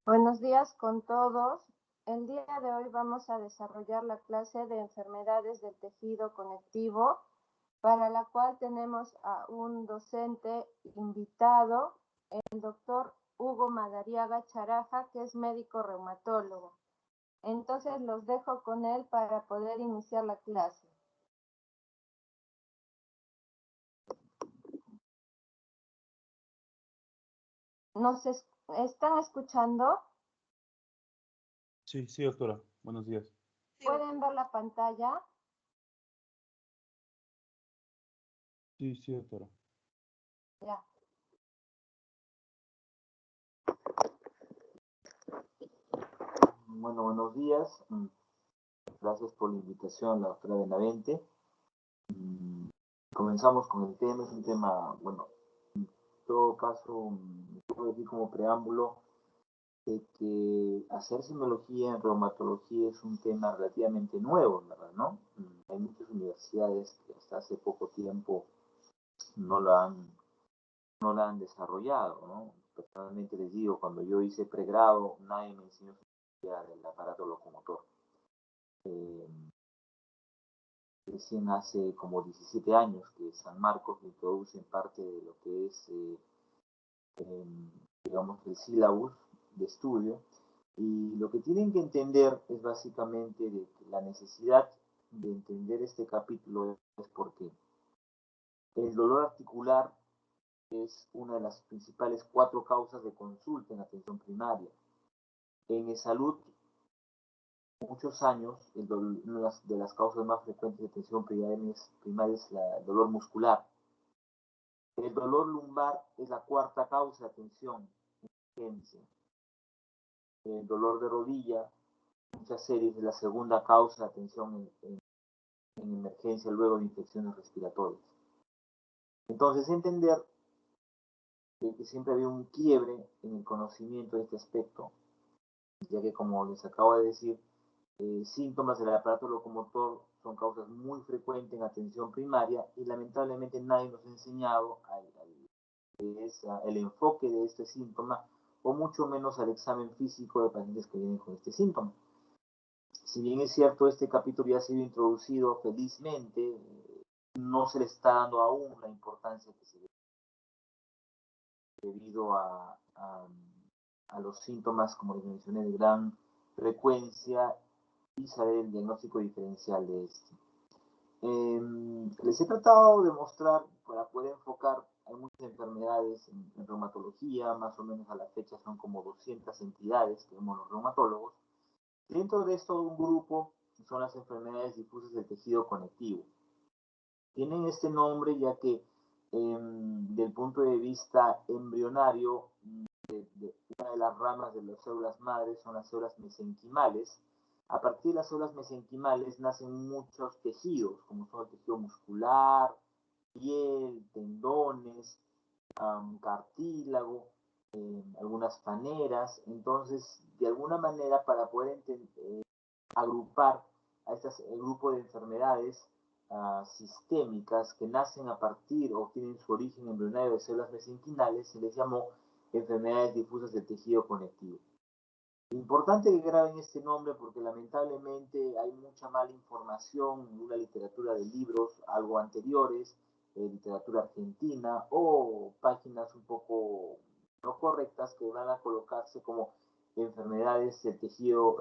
Buenos días con todos. El día de hoy vamos a desarrollar la clase de enfermedades del tejido conectivo, para la cual tenemos a un docente invitado, el doctor Hugo Madariaga Charaja, que es médico reumatólogo. Entonces los dejo con él para poder iniciar la clase. ¿Nos están escuchando? Sí, doctora. Buenos días. ¿Pueden ver la pantalla? Sí, doctora. Ya. Bueno, buenos días. Gracias por la invitación, la doctora Benavente. Comenzamos con el tema. Es un tema, bueno, en todo caso, puedo decir como preámbulo de que hacer semiología en reumatología es un tema relativamente nuevo, ¿verdad? ¿No? Hay muchas universidades que hasta hace poco tiempo no la han desarrollado, ¿no? Personalmente les digo, cuando yo hice pregrado, nadie me enseñó del aparato locomotor. Recién hace como 17 años que San Marcos introduce en parte de lo que es, digamos, el sílabus de estudio. Y lo que tienen que entender es básicamente de que la necesidad de entender este capítulo es porque el dolor articular es una de las principales 4 causas de consulta en atención primaria. En salud, muchos años, una de las causas más frecuentes de atención primaria es el dolor muscular. El dolor lumbar es la 4ª causa de atención en urgencia. El dolor de rodilla, muchas series, es la 2ª causa de atención en emergencia luego de infecciones respiratorias. Entonces, entender que siempre había un quiebre en el conocimiento de este aspecto, ya que, como les acabo de decir, síntomas del aparato locomotor son causas muy frecuentes en atención primaria y lamentablemente nadie nos ha enseñado el enfoque de este síntoma o mucho menos al examen físico de pacientes que vienen con este síntoma. Si bien es cierto, este capítulo ya ha sido introducido felizmente, no se le está dando aún la importancia que se debe debido a los síntomas, como les mencioné, de gran frecuencia y saber el diagnóstico diferencial de este. Les he tratado de mostrar, para poder enfocar, hay muchas enfermedades en reumatología, más o menos a la fecha son como 200 entidades que vemos los reumatólogos. Dentro de esto, un grupo son las enfermedades difusas del tejido conectivo. Tienen este nombre ya que, del punto de vista embrionario, una de las ramas de las células madres son las células mesenquimales. A partir de las células mesenquimales nacen muchos tejidos, como son el tejido muscular, piel, tendones, cartílago, algunas faneras. Entonces, de alguna manera, para poder agrupar a este grupo de enfermedades sistémicas que nacen a partir o tienen su origen embrionario de células mesenquimales, se les llamó enfermedades difusas del tejido conectivo. Importante que graben este nombre porque lamentablemente hay mucha mala información en una literatura de libros algo anteriores, literatura argentina o páginas un poco no correctas que van a colocarse como enfermedades del tejido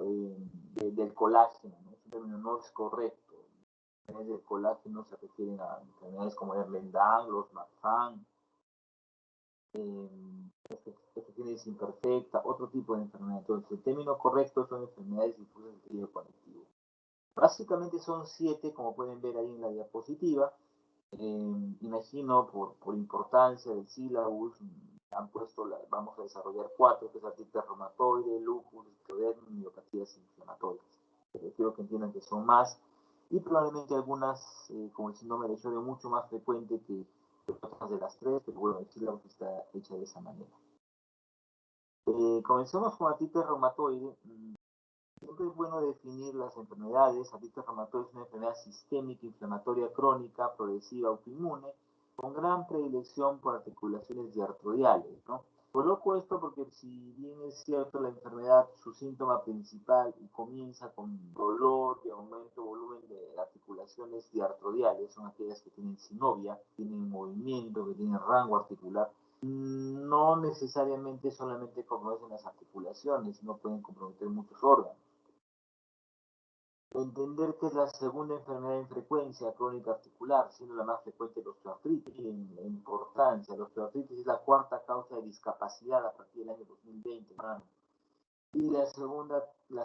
del colágeno, ¿no? Ese término no es correcto. Enfermedades del colágeno se refieren a enfermedades como Erlendanglos, Marfan, osteogénesis imperfecta, otro tipo de enfermedad. Entonces, el término correcto son enfermedades difusas del tejido conectivo. Básicamente son 7, como pueden ver ahí en la diapositiva. Imagino por importancia del sílabus, han puesto, vamos a desarrollar 4, que es artritis reumatoide, lupus, esclerodermia y miopatías inflamatorias. Pero quiero que entiendan que son más y probablemente algunas, como el síndrome de Sjögren, mucho más frecuente que otras de las 3, pero bueno, el sílabus está hecha de esa manera. Comencemos con artritis reumatoide. Siempre es bueno definir las enfermedades. Artritis reumatoide es una enfermedad sistémica, inflamatoria crónica, progresiva, autoinmune, con gran predilección por articulaciones diartroidales, ¿no? Coloco esto porque si bien es cierto la enfermedad, su síntoma principal y comienza con dolor y aumento de volumen de articulaciones diartrodiales, son aquellas que tienen sinovia, tienen movimiento, que tienen rango articular, no necesariamente solamente comprometen las articulaciones, no pueden comprometer muchos órganos. Entender que es la segunda enfermedad en frecuencia crónica articular, siendo la más frecuente la osteoartritis. En la importancia, la osteoartritis es la cuarta causa de discapacidad a partir del año 2020. Y la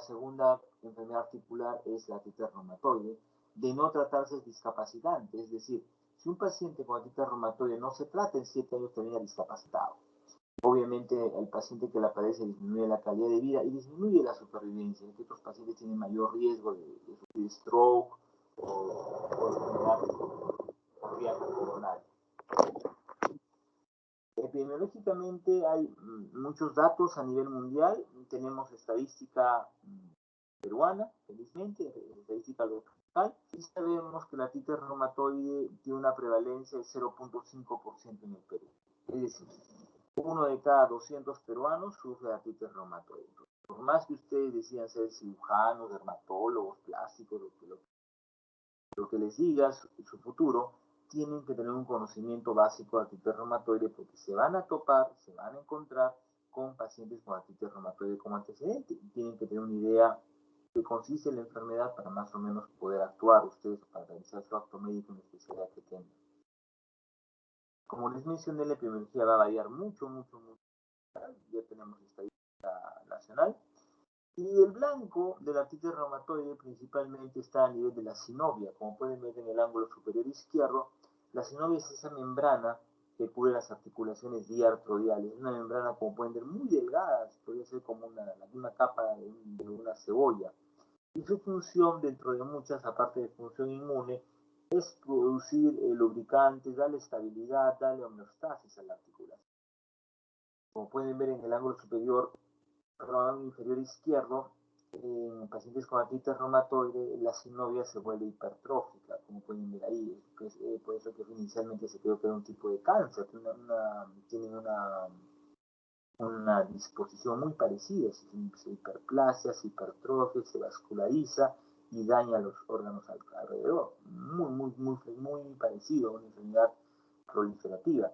segunda enfermedad articular es la artritis reumatoide. De no tratarse es discapacitante, es decir, si un paciente con artritis reumatoide no se trata en 7 años termina discapacitado. Obviamente el paciente que la padece disminuye la calidad de vida y disminuye la supervivencia. Estos pacientes tienen mayor riesgo de sufrir stroke o enfermedad cardíaca coronaria. Epidemiológicamente hay muchos datos a nivel mundial. Tenemos estadística peruana, felizmente, estadística local, y sabemos que la artritis reumatoide tiene una prevalencia de 0.5% en el Perú. Es decir, 1 de cada 200 peruanos sufre de artritis reumatoide. Por más que ustedes decidan ser cirujanos, dermatólogos, plásticos, lo que les diga su futuro, tienen que tener un conocimiento básico de artritis reumatoide porque se van a topar, se van a encontrar con pacientes con artritis reumatoide como antecedente y tienen que tener una idea de qué consiste la enfermedad para más o menos poder actuar ustedes para realizar su acto médico en la especialidad que tengan. Como les mencioné, la epidemiología va a variar mucho. Ya tenemos estadística nacional. Y el blanco de la artritis reumatoide principalmente está a nivel de la sinovia. Como pueden ver en el ángulo superior izquierdo, la sinovia es esa membrana que cubre las articulaciones diartrodiales. Una membrana, como pueden ver, muy delgada, podría ser como una capa de una cebolla. Y su función, dentro de muchas, aparte de función inmune, es producir lubricantes, darle estabilidad, darle homeostasis a la articulación. Como pueden ver en el ángulo superior, inferior izquierdo, en pacientes con artritis reumatoide, la sinovia se vuelve hipertrófica, como pueden ver ahí. Por eso que inicialmente se creyó que era un tipo de cáncer, tienen una disposición muy parecida, se hiperplasia, se hipertrofia, se vasculariza y daña los órganos alrededor. Muy parecido a una enfermedad proliferativa.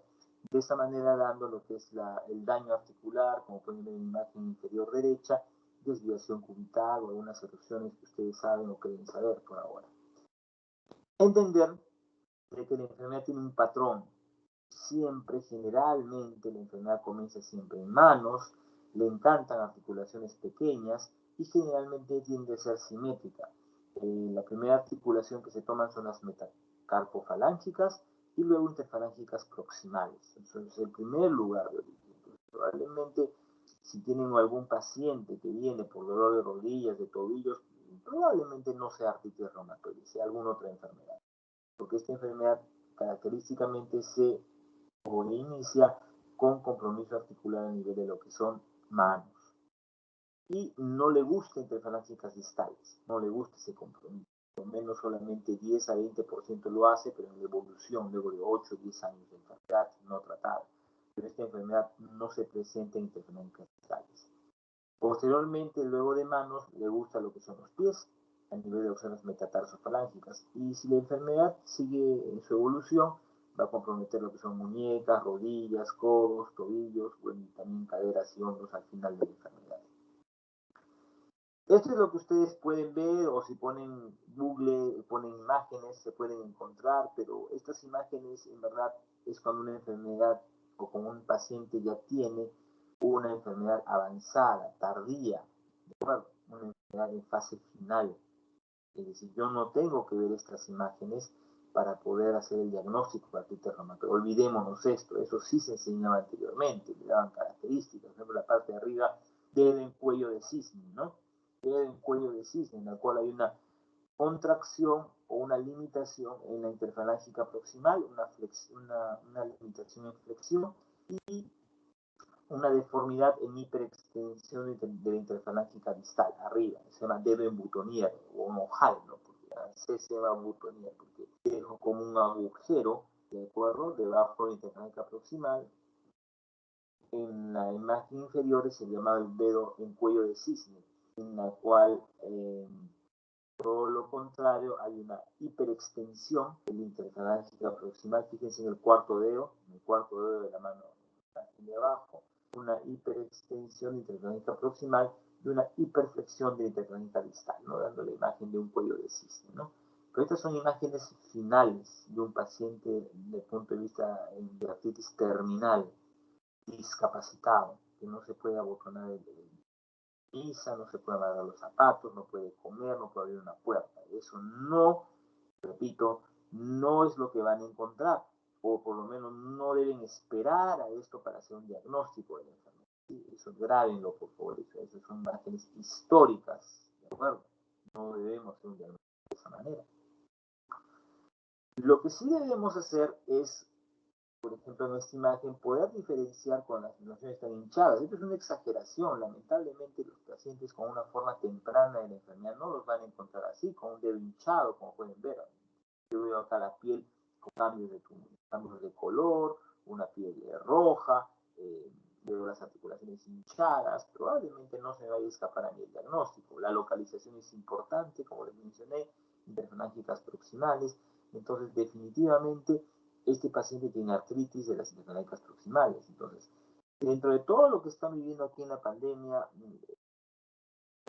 De esta manera dando lo que es el daño articular, como pueden ver en la imagen inferior derecha, desviación cubital o algunas erupciones que ustedes saben o creen saber por ahora. Entender que la enfermedad tiene un patrón. Siempre, generalmente, la enfermedad comienza siempre en manos, le encantan articulaciones pequeñas y generalmente tiende a ser simétrica. La primera articulación que se toman son las metacarpofalángicas y luego interfalángicas proximales. Eso es el primer lugar de origen. Entonces, probablemente, si tienen algún paciente que viene por dolor de rodillas, de tobillos, probablemente no sea artritis reumatoide, sea alguna otra enfermedad. Porque esta enfermedad característicamente se inicia con compromiso articular a nivel de lo que son manos. Y no le gusta interfalángicas distales, no le gusta ese compromiso. Por menos solamente 10 a 20% lo hace, pero en la evolución, luego de 8 o 10 años de enfermedad no tratada. Pero esta enfermedad no se presenta en interfalángicas distales. Posteriormente, luego de manos, le gusta lo que son los pies, a nivel de opciones metatarsofalángicas. Y si la enfermedad sigue en su evolución, va a comprometer lo que son muñecas, rodillas, codos, tobillos, bueno, y también caderas y hombros al final de la enfermedad. Esto es lo que ustedes pueden ver, o si ponen Google, ponen imágenes, se pueden encontrar, pero estas imágenes en verdad es cuando una enfermedad o como un paciente ya tiene una enfermedad avanzada, tardía, una enfermedad en fase final. Es decir, yo no tengo que ver estas imágenes para poder hacer el diagnóstico de artritis reumatoide. Olvidémonos esto, eso sí se enseñaba anteriormente, le daban características, por ejemplo, la parte de arriba, dedo en cuello de cisne, ¿no? Dedo en cuello de cisne, en la cual hay una contracción o una limitación en la interfalángica proximal, una limitación en flexión y una deformidad en hiperextensión de la interfalángica distal, arriba, se llama dedo en butonier o un ojal, ¿no? Porque se llama butonier, porque dejo como un agujero, ¿de acuerdo? Debajo de la interfalángica proximal, En la imagen inferior se llama el dedo en cuello de cisne, en la cual todo lo contrario, hay una hiperextensión del interfalángica proximal. Fíjense en el cuarto dedo de la mano de abajo, una hiperextensión interfalángica proximal y una hiperflexión de interfalángica distal, ¿no? Dando la imagen de un cuello de cisne, ¿no? Pero estas son imágenes finales de un paciente desde el punto de vista de artritis terminal, discapacitado, que no se puede abotonar el pisa, no se puede amarrar los zapatos, no puede comer, no puede abrir una puerta. Eso no, repito, no es lo que van a encontrar, o por lo menos no deben esperar a esto para hacer un diagnóstico de la enfermedad. ¿Sí? Eso grábenlo, por favor, esas son imágenes históricas, ¿de acuerdo? No debemos hacer un diagnóstico de esa manera. Lo que sí debemos hacer es, por ejemplo, en esta imagen, poder diferenciar cuando las lesiones están hinchadas. Esto es una exageración. Lamentablemente, los pacientes con una forma temprana de la enfermedad no los van a encontrar así, con un dedo hinchado, como pueden ver. Yo veo acá la piel con cambios de color, una piel roja, veo las articulaciones hinchadas. Probablemente no se me vaya a escapar a mí el diagnóstico. La localización es importante, como les mencioné, interfalángicas proximales. Entonces, definitivamente, este paciente tiene artritis de las interfalángicas proximales. Entonces, dentro de todo lo que están viviendo aquí en la pandemia,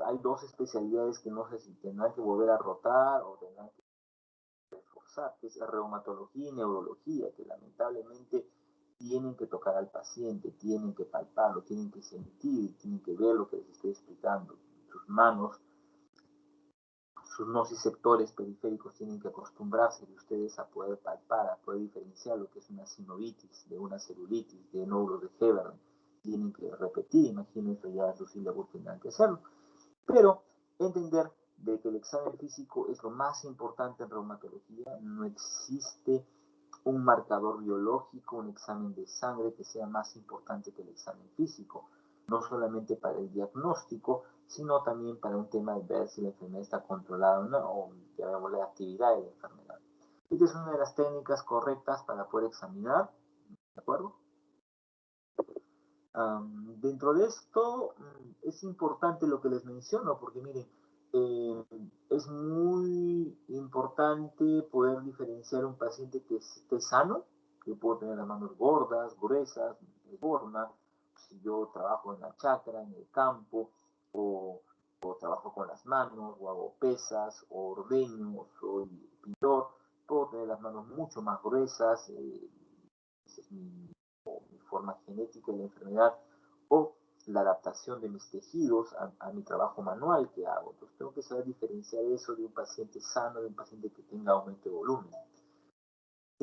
hay dos especialidades que no sé si tendrán que volver a rotar o tendrán que reforzar, que es la reumatología y neurología, que lamentablemente tienen que tocar al paciente, tienen que palparlo, tienen que sentir, tienen que ver lo que les estoy explicando. Sus manos, sus nociceptores periféricos tienen que acostumbrarse de ustedes a poder palpar, a poder diferenciar lo que es una sinovitis de una celulitis, de nódulos de Hebern. Tienen que repetir, imagino eso ya sus sílabos tendrán que hacerlo. Pero entender de que el examen físico es lo más importante en reumatología, no existe un marcador biológico, un examen de sangre que sea más importante que el examen físico, no solamente para el diagnóstico, sino también para un tema de ver si la enfermedad está controlada o no, o llamémosle actividad de la enfermedad. Esta es una de las técnicas correctas para poder examinar, ¿de acuerdo? Dentro de esto es importante lo que les menciono, porque miren, es muy importante poder diferenciar un paciente que esté sano, que puedo tener las manos gordas, gruesas, de forma, si yo trabajo en la chacra, en el campo, o trabajo con las manos, o hago pesas, o ordeño, o soy pintor, puedo tener las manos mucho más gruesas, ese es mi forma genética de la enfermedad, o la adaptación de mis tejidos a mi trabajo manual que hago. Entonces tengo que saber diferenciar eso de un paciente sano, de un paciente que tenga aumento de volumen.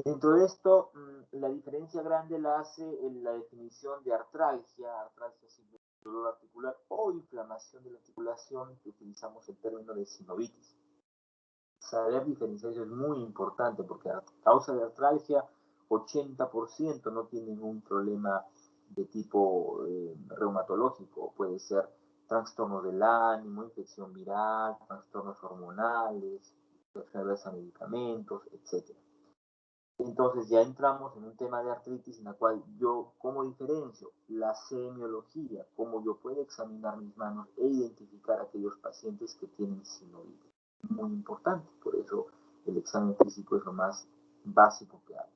Dentro de esto, la diferencia grande la hace en la definición de artralgia sin dolor articular o inflamación de la articulación, que utilizamos el término de sinovitis. Saber diferenciar eso es muy importante porque a causa de artralgia 80% no tienen un problema de tipo reumatológico, puede ser trastornos del ánimo, infección viral, trastornos hormonales, reacciones a medicamentos, etc. Entonces ya entramos en un tema de artritis en la cual yo, ¿cómo diferencio? La semiología, cómo yo puedo examinar mis manos e identificar a aquellos pacientes que tienen sinovitis. Muy importante, por eso el examen físico es lo más básico que hay.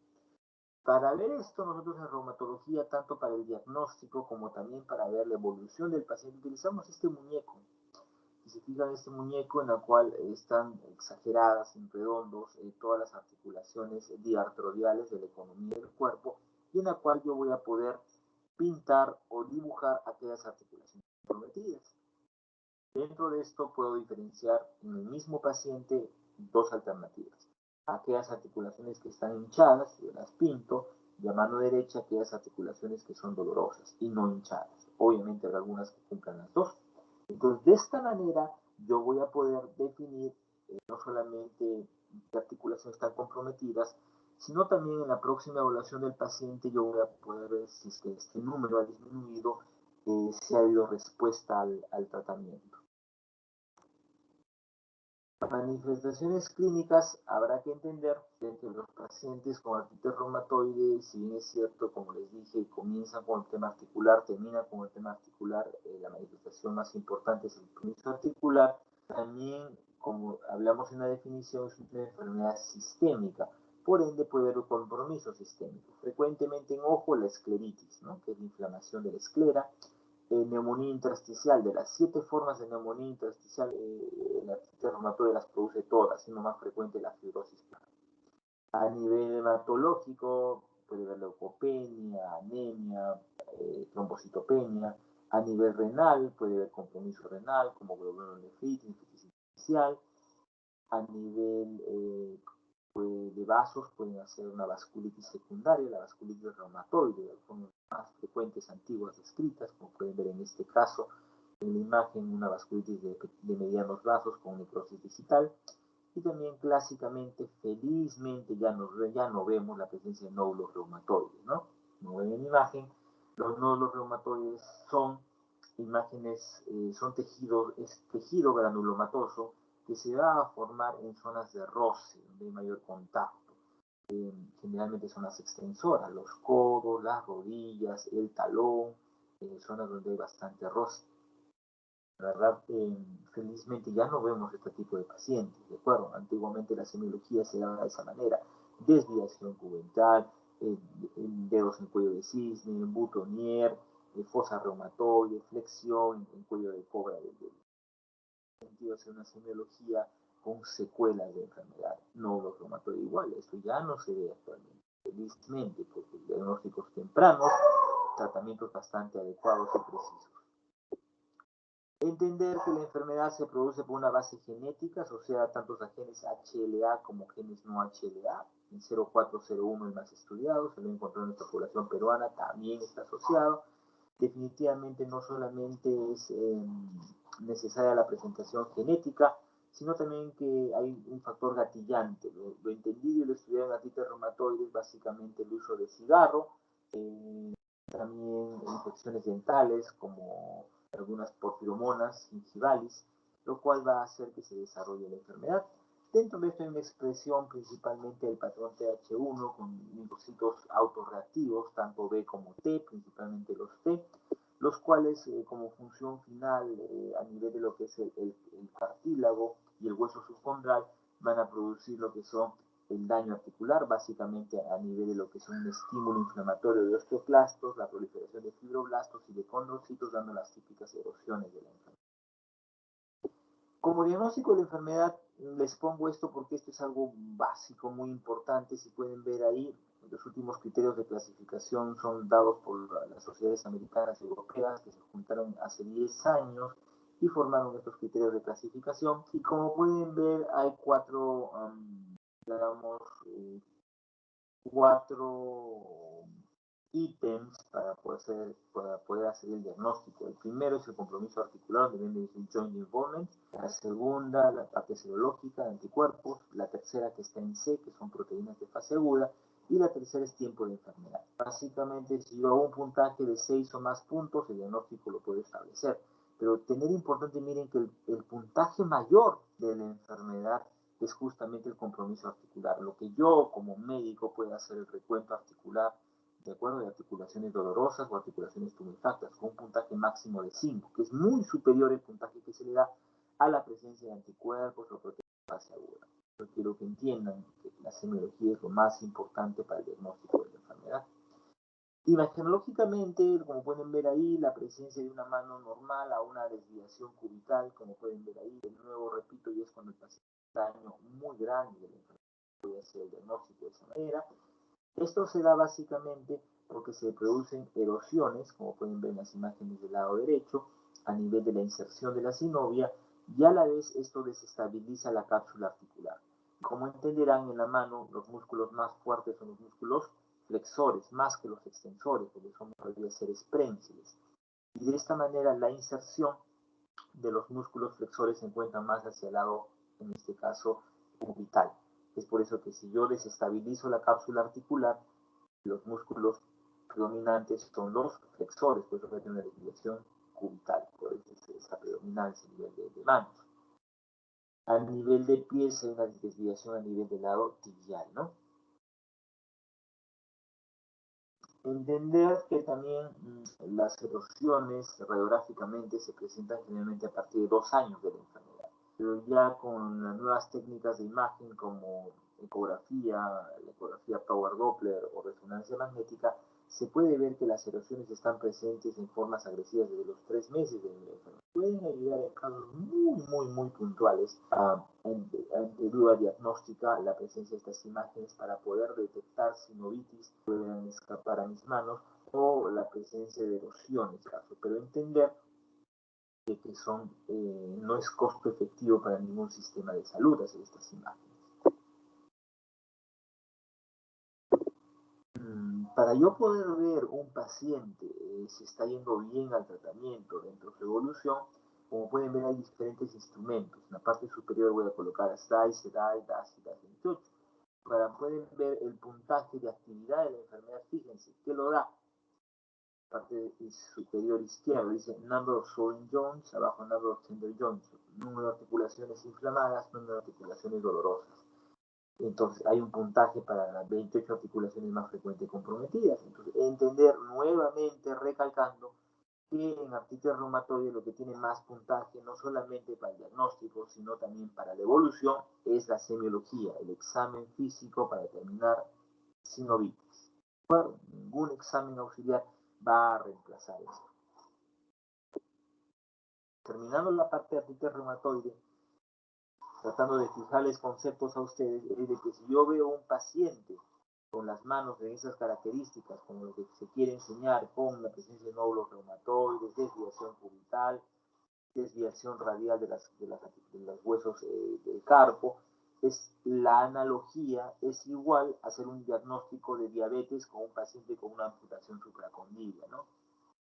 Para ver esto, nosotros en reumatología, tanto para el diagnóstico como también para ver la evolución del paciente, utilizamos este muñeco. Si se fijan, este muñeco en el cual están exageradas en redondos todas las articulaciones diartrodiales de la economía del cuerpo, y en la cual yo voy a poder pintar o dibujar aquellas articulaciones comprometidas. Dentro de esto puedo diferenciar en el mismo paciente dos alternativas. Aquellas articulaciones que están hinchadas, yo las pinto, y a mano derecha aquellas articulaciones que son dolorosas y no hinchadas. Obviamente hay algunas que cumplan las dos. Entonces, de esta manera, yo voy a poder definir no solamente qué articulaciones están comprometidas, sino también en la próxima evaluación del paciente yo voy a poder ver si es que este número ha disminuido, si ha habido respuesta al tratamiento. Manifestaciones clínicas, habrá que entender que los pacientes con artritis reumatoide, si bien es cierto, como les dije, comienzan con el tema articular, terminan con el tema articular, la manifestación más importante es el compromiso articular. También, como hablamos en la definición, es una enfermedad sistémica, por ende puede haber un compromiso sistémico. Frecuentemente en ojo la escleritis, ¿no? Que es la inflamación de la esclera. Neumonía intersticial, de las 7 formas de neumonía intersticial, la artritis reumatoide las produce todas, siendo más frecuente la fibrosis. A nivel hematológico, puede haber leucopenia, anemia, trombocitopenia. A nivel renal, puede haber compromiso renal, como glomerulonefritis, nefritis intersticial. A nivel de vasos, pueden hacer una vasculitis secundaria, la vasculitis reumatoide, son más frecuentes antiguas descritas, como pueden ver en este caso, en la imagen, una vasculitis de medianos vasos con necrosis digital. Y también clásicamente, felizmente, ya no vemos la presencia de nódulos reumatoides, ¿no? Como ven en la imagen, los nódulos reumatoides son imágenes, son tejidos, es tejido granulomatoso que se va a formar en zonas de roce, donde hay mayor contacto. Generalmente zonas extensoras, los codos, las rodillas, el talón, zonas donde hay bastante roce. La verdad, felizmente ya no vemos este tipo de pacientes, ¿de acuerdo? Antiguamente la semiología se daba de esa manera, desviación cubental, dedos en cuello de cisne, butonier, fosa reumatoide, flexión en cuello de cobra del sentido hacer una semiología con secuelas de enfermedad, no los reumatoides igual, esto ya no se ve actualmente, felizmente, porque diagnósticos tempranos, tratamientos bastante adecuados y precisos. Entender que la enfermedad se produce por una base genética asociada tanto a genes HLA como genes no HLA. En 0401 el más estudiado, se lo encontró en nuestra población peruana, también está asociado. Definitivamente no solamente es necesaria la presentación genética, sino también que hay un factor gatillante. Lo entendido y lo estudiado en artritis reumatoide es básicamente el uso de cigarro, también infecciones dentales como algunas porfiromonas, gingivalis, lo cual va a hacer que se desarrolle la enfermedad. Dentro de esto hay una expresión principalmente del patrón TH1 con linfocitos autorreactivos, tanto B como T, principalmente los T, los cuales como función final a nivel de lo que es el cartílago y el hueso subcondral van a producir lo que son el daño articular, básicamente a nivel de lo que es un estímulo inflamatorio de osteoclastos, la proliferación de fibroblastos y de condrocitos, dando las típicas erosiones de la enfermedad. Como diagnóstico de la enfermedad, les pongo esto porque esto es algo básico, muy importante. Si pueden ver ahí, los últimos criterios de clasificación son dados por las sociedades americanas y europeas que se juntaron hace 10 años y formaron estos criterios de clasificación. Y como pueden ver, hay cuatro ítems para poder hacer el diagnóstico. El primero es el compromiso articular, donde viene el joint involvement. La segunda, la parte serológica de anticuerpos. La tercera, que está en C, que son proteínas de fase aguda. Y la tercera es tiempo de enfermedad. Básicamente, si yo hago un puntaje de 6 o más puntos, el diagnóstico lo puedo establecer. Pero tener importante, miren que el puntaje mayor de la enfermedad es justamente el compromiso articular. Lo que yo como médico puedo hacer el recuento articular, de acuerdo, de articulaciones dolorosas o articulaciones tumefactas, con un puntaje máximo de 5, que es muy superior el puntaje que se le da a la presencia de anticuerpos o proteínas de fase aguda. Yo quiero que entiendan que la semiología es lo más importante para el diagnóstico de la enfermedad. Imagenológicamente, como pueden ver ahí, la presencia de una mano normal a una desviación cubital, como pueden ver ahí, de nuevo repito, y es cuando el paciente tiene un daño muy grande de la enfermedad, puede hacer el diagnóstico de esa manera. Esto se da básicamente porque se producen erosiones, como pueden ver en las imágenes del lado derecho, a nivel de la inserción de la sinovia, y a la vez esto desestabiliza la cápsula articular. Como entenderán, en la mano los músculos más fuertes son los músculos flexores, más que los extensores, porque son podría ser prensiles. Y de esta manera la inserción de los músculos flexores se encuentra más hacia el lado, en este caso, cubital. Es por eso que si yo desestabilizo la cápsula articular, los músculos predominantes son los flexores, por eso va a tener una desviación cubital, por eso es esa predominancia a nivel de manos. a nivel de pies hay una desviación a nivel del lado tibial, ¿no? Entender que también las erosiones radiográficamente se presentan generalmente a partir de 2 años de la enfermedad, pero ya con las nuevas técnicas de imagen como ecografía, la ecografía Power Doppler o resonancia magnética, se puede ver que las erosiones están presentes en formas agresivas desde los 3 meses de la enfermedad. Pueden ayudar en casos muy puntuales ante duda diagnóstica la presencia de estas imágenes para poder detectar sinovitis que puedan escapar a mis manos o la presencia de erosiones, pero entender que son, no es costo efectivo para ningún sistema de salud hacer estas imágenes. Para yo poder ver un paciente si está yendo bien al tratamiento dentro de su evolución, como pueden ver hay diferentes instrumentos. En la parte superior voy a colocar SDAI, SEDAI, DAS y DAS 28. Pueden ver el puntaje de actividad de la enfermedad, fíjense, ¿qué lo da? Parte superior izquierda dice Number of Swollen Joints, abajo Number of Tender Joints, número de articulaciones inflamadas, número de articulaciones dolorosas. Entonces hay un puntaje para las 28 articulaciones más frecuentes comprometidas. Entonces entender nuevamente, recalcando, que en artritis reumatoide lo que tiene más puntaje, no solamente para el diagnóstico, sino también para la evolución, es la semiología, el examen físico para determinar sinovitis. Bueno, ningún examen auxiliar va a reemplazar esto. Terminando la parte de artritis reumatoide, tratando de fijarles conceptos a ustedes, es de que si yo veo un paciente con las manos de esas características, como lo que se quiere enseñar, con la presencia de nódulos reumatoides, desviación cubital, desviación radial de los huesos del carpo, la analogía es igual a hacer un diagnóstico de diabetes con un paciente con una amputación supracondila, ¿no?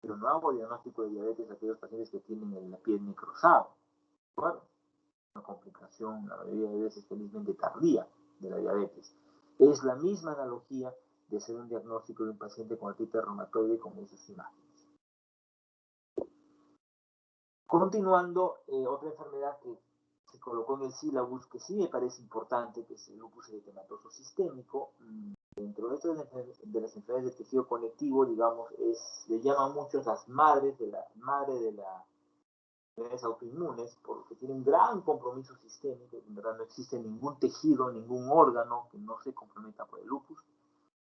Pero no hago diagnóstico de diabetes a aquellos pacientes que tienen la piel necrosada. Bueno, una complicación, la mayoría de veces felizmente tardía de la diabetes. Es la misma analogía de hacer un diagnóstico de un paciente con artritis reumatoide con esas imágenes. Continuando, otra enfermedad que se colocó en el sílabus, que sí me parece importante, que es el lupus eritematoso sistémico. Dentro de estas de las enfermedades de tejido conectivo, digamos, le llaman muchos las madres de las enfermedades autoinmunes, porque tienen un gran compromiso sistémico. En verdad no existe ningún tejido, ningún órgano que no se comprometa por el lupus.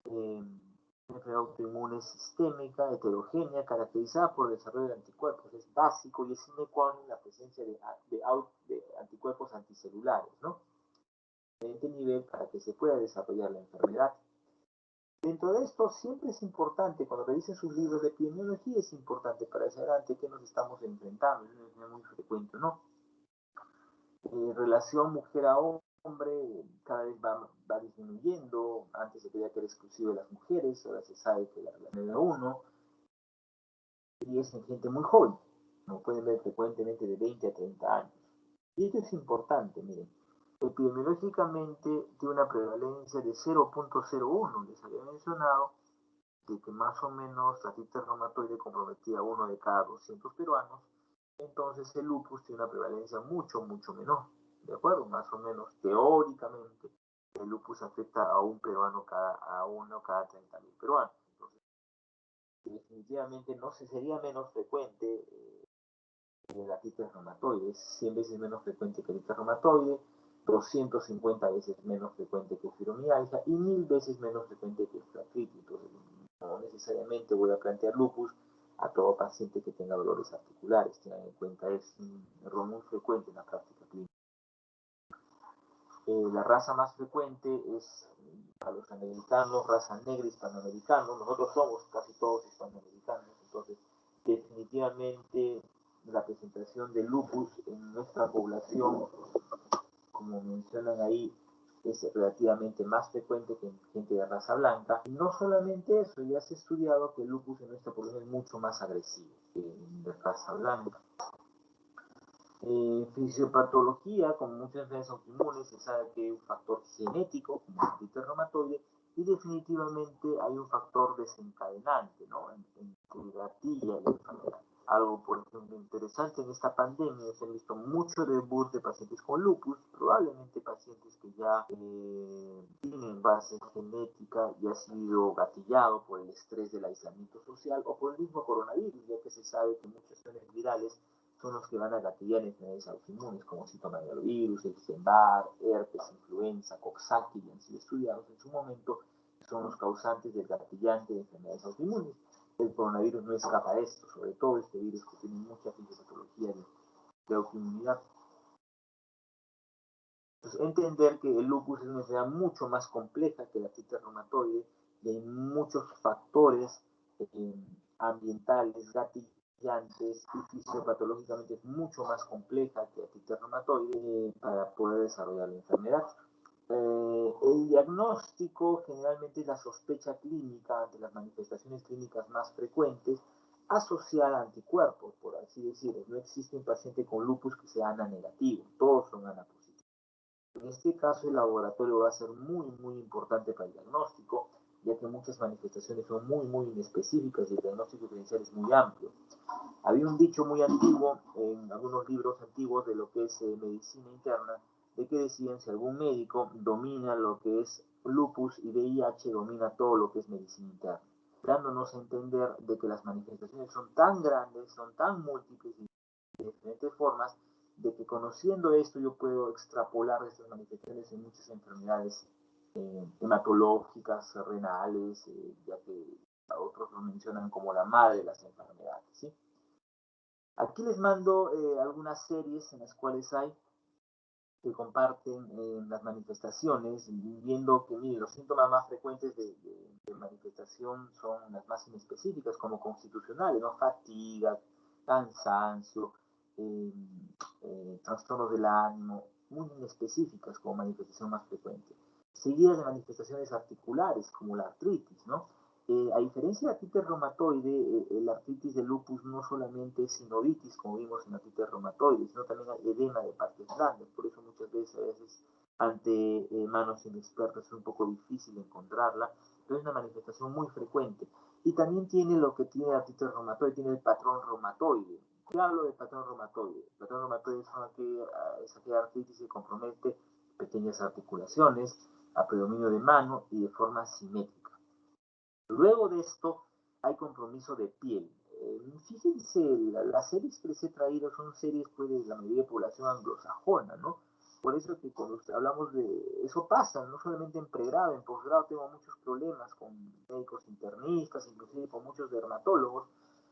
Una enfermedad autoinmune sistémica, heterogénea, caracterizada por el desarrollo de anticuerpos. Es básico y es sine qua non la presencia de anticuerpos anticelulares, ¿no? De este nivel para que se pueda desarrollar la enfermedad. Dentro de esto siempre es importante, cuando revisen sus libros de epidemiología, es importante para saber ante qué nos estamos enfrentando. Es una enfermedad muy frecuente, ¿no? Relación mujer a hombre cada vez va disminuyendo. Antes se creía que era exclusivo de las mujeres, ahora se sabe que la relación es uno, y es en gente muy joven, como pueden ver frecuentemente de 20 a 30 años. Y esto es importante, miren, epidemiológicamente tiene una prevalencia de 0.01, les había mencionado, de que más o menos la artritis reumatoide comprometía a 1 de cada 200 peruanos, entonces el lupus tiene una prevalencia mucho menor. ¿De acuerdo? Más o menos teóricamente el lupus afecta a un peruano cada 30.000 peruanos. Entonces, definitivamente no sería menos frecuente la artritis reumatoide. Es 100 veces menos frecuente que la artritis reumatoide, 250 veces menos frecuente que fibromialgia y 1000 veces menos frecuente que artritis. Entonces, no necesariamente voy a plantear lupus a todo paciente que tenga dolores articulares. Tengan en cuenta, es un error muy frecuente en la práctica clínica. La raza más frecuente es a los americanos, raza negra, hispanoamericanos. Nosotros somos casi todos hispanoamericanos, entonces definitivamente la presentación de lupus en nuestra población, como mencionan ahí, es relativamente más frecuente que en gente de raza blanca. Y no solamente eso, ya se ha estudiado que el lupus en nuestra población es mucho más agresivo que de raza blanca. Fisiopatología, como muchas enfermedades autoinmunes, se sabe que hay un factor genético, como la artritis reumatoide, y definitivamente hay un factor desencadenante, ¿no? Entre gatilla y la enfermedad. Algo, por ejemplo, interesante en esta pandemia es que se han visto mucho debut de pacientes con lupus, probablemente pacientes que ya tienen base genética y ha sido gatillado por el estrés del aislamiento social o por el mismo coronavirus, ya que se sabe que muchos genes virales son los que van a gatillar enfermedades autoinmunes como citomegalovirus, Epstein-Barr, herpes, influenza, Coxsackie, y han sido estudiados en su momento, son los causantes del gatillante de enfermedades autoinmunes. El coronavirus no escapa a esto, sobre todo este virus que tiene mucha fisiopatología de autoinmunidad. Entonces, entender que el lupus es una enfermedad mucho más compleja que la artritis reumatoide y hay muchos factores ambientales, gatillantes y fisiopatológicamente es mucho más compleja que la artritis reumatoide para poder desarrollar la enfermedad. El diagnóstico generalmente es la sospecha clínica ante las manifestaciones clínicas más frecuentes asociada a anticuerpos, por así decirlo. No existe un paciente con lupus que sea ANA negativo, todos son ANA positivos. En este caso el laboratorio va a ser muy importante para el diagnóstico, ya que muchas manifestaciones son muy inespecíficas y el diagnóstico diferencial es muy amplio. Había un dicho muy antiguo en algunos libros antiguos de lo que es medicina interna, de que decían si algún médico domina lo que es lupus y VIH, domina todo lo que es medicina interna, dándonos a entender de que las manifestaciones son tan grandes, son tan múltiples y de diferentes formas, de que conociendo esto yo puedo extrapolar estas manifestaciones en muchas enfermedades hematológicas, renales, ya que otros lo mencionan como la madre de las enfermedades, ¿sí? Aquí les mando algunas series en las cuales hay que comparten las manifestaciones, viendo que mire, los síntomas más frecuentes de manifestación son las más inespecíficas, como constitucionales, ¿no? Fatiga, cansancio, trastornos del ánimo, muy inespecíficas como manifestación más frecuente. Seguidas de manifestaciones articulares, como la artritis, ¿no? A diferencia de la artritis reumatoide, la artritis de lupus no solamente es sinovitis, como vimos en la artritis reumatoide, sino también hay edema de partes blandas. Por eso muchas veces ante manos inexpertas es un poco difícil encontrarla, pero es una manifestación muy frecuente. Y también tiene lo que tiene la artritis reumatoide, tiene el patrón reumatoide. ¿Qué hablo del patrón reumatoide? El patrón reumatoide es aquella artritis que compromete pequeñas articulaciones, a predominio de mano y de forma simétrica. Luego de esto hay compromiso de piel. Fíjense, las series que les he traído son series pues, de la mayoría de población anglosajona, ¿no? Por eso que cuando hablamos de eso pasa, no solamente en pregrado, en posgrado tengo muchos problemas con médicos internistas, inclusive con muchos dermatólogos,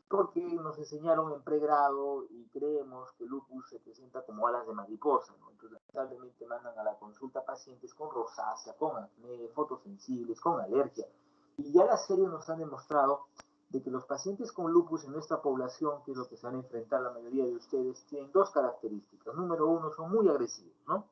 porque nos enseñaron en pregrado y creemos que el lupus se presenta como alas de mariposa, ¿no? Entonces lamentablemente mandan a la consulta pacientes con rosácea, con acné, fotosensibles, con alergia. Y ya las series nos han demostrado de que los pacientes con lupus en nuestra población, que es lo que se van a enfrentar la mayoría de ustedes, tienen dos características. Número uno, son muy agresivos, ¿no?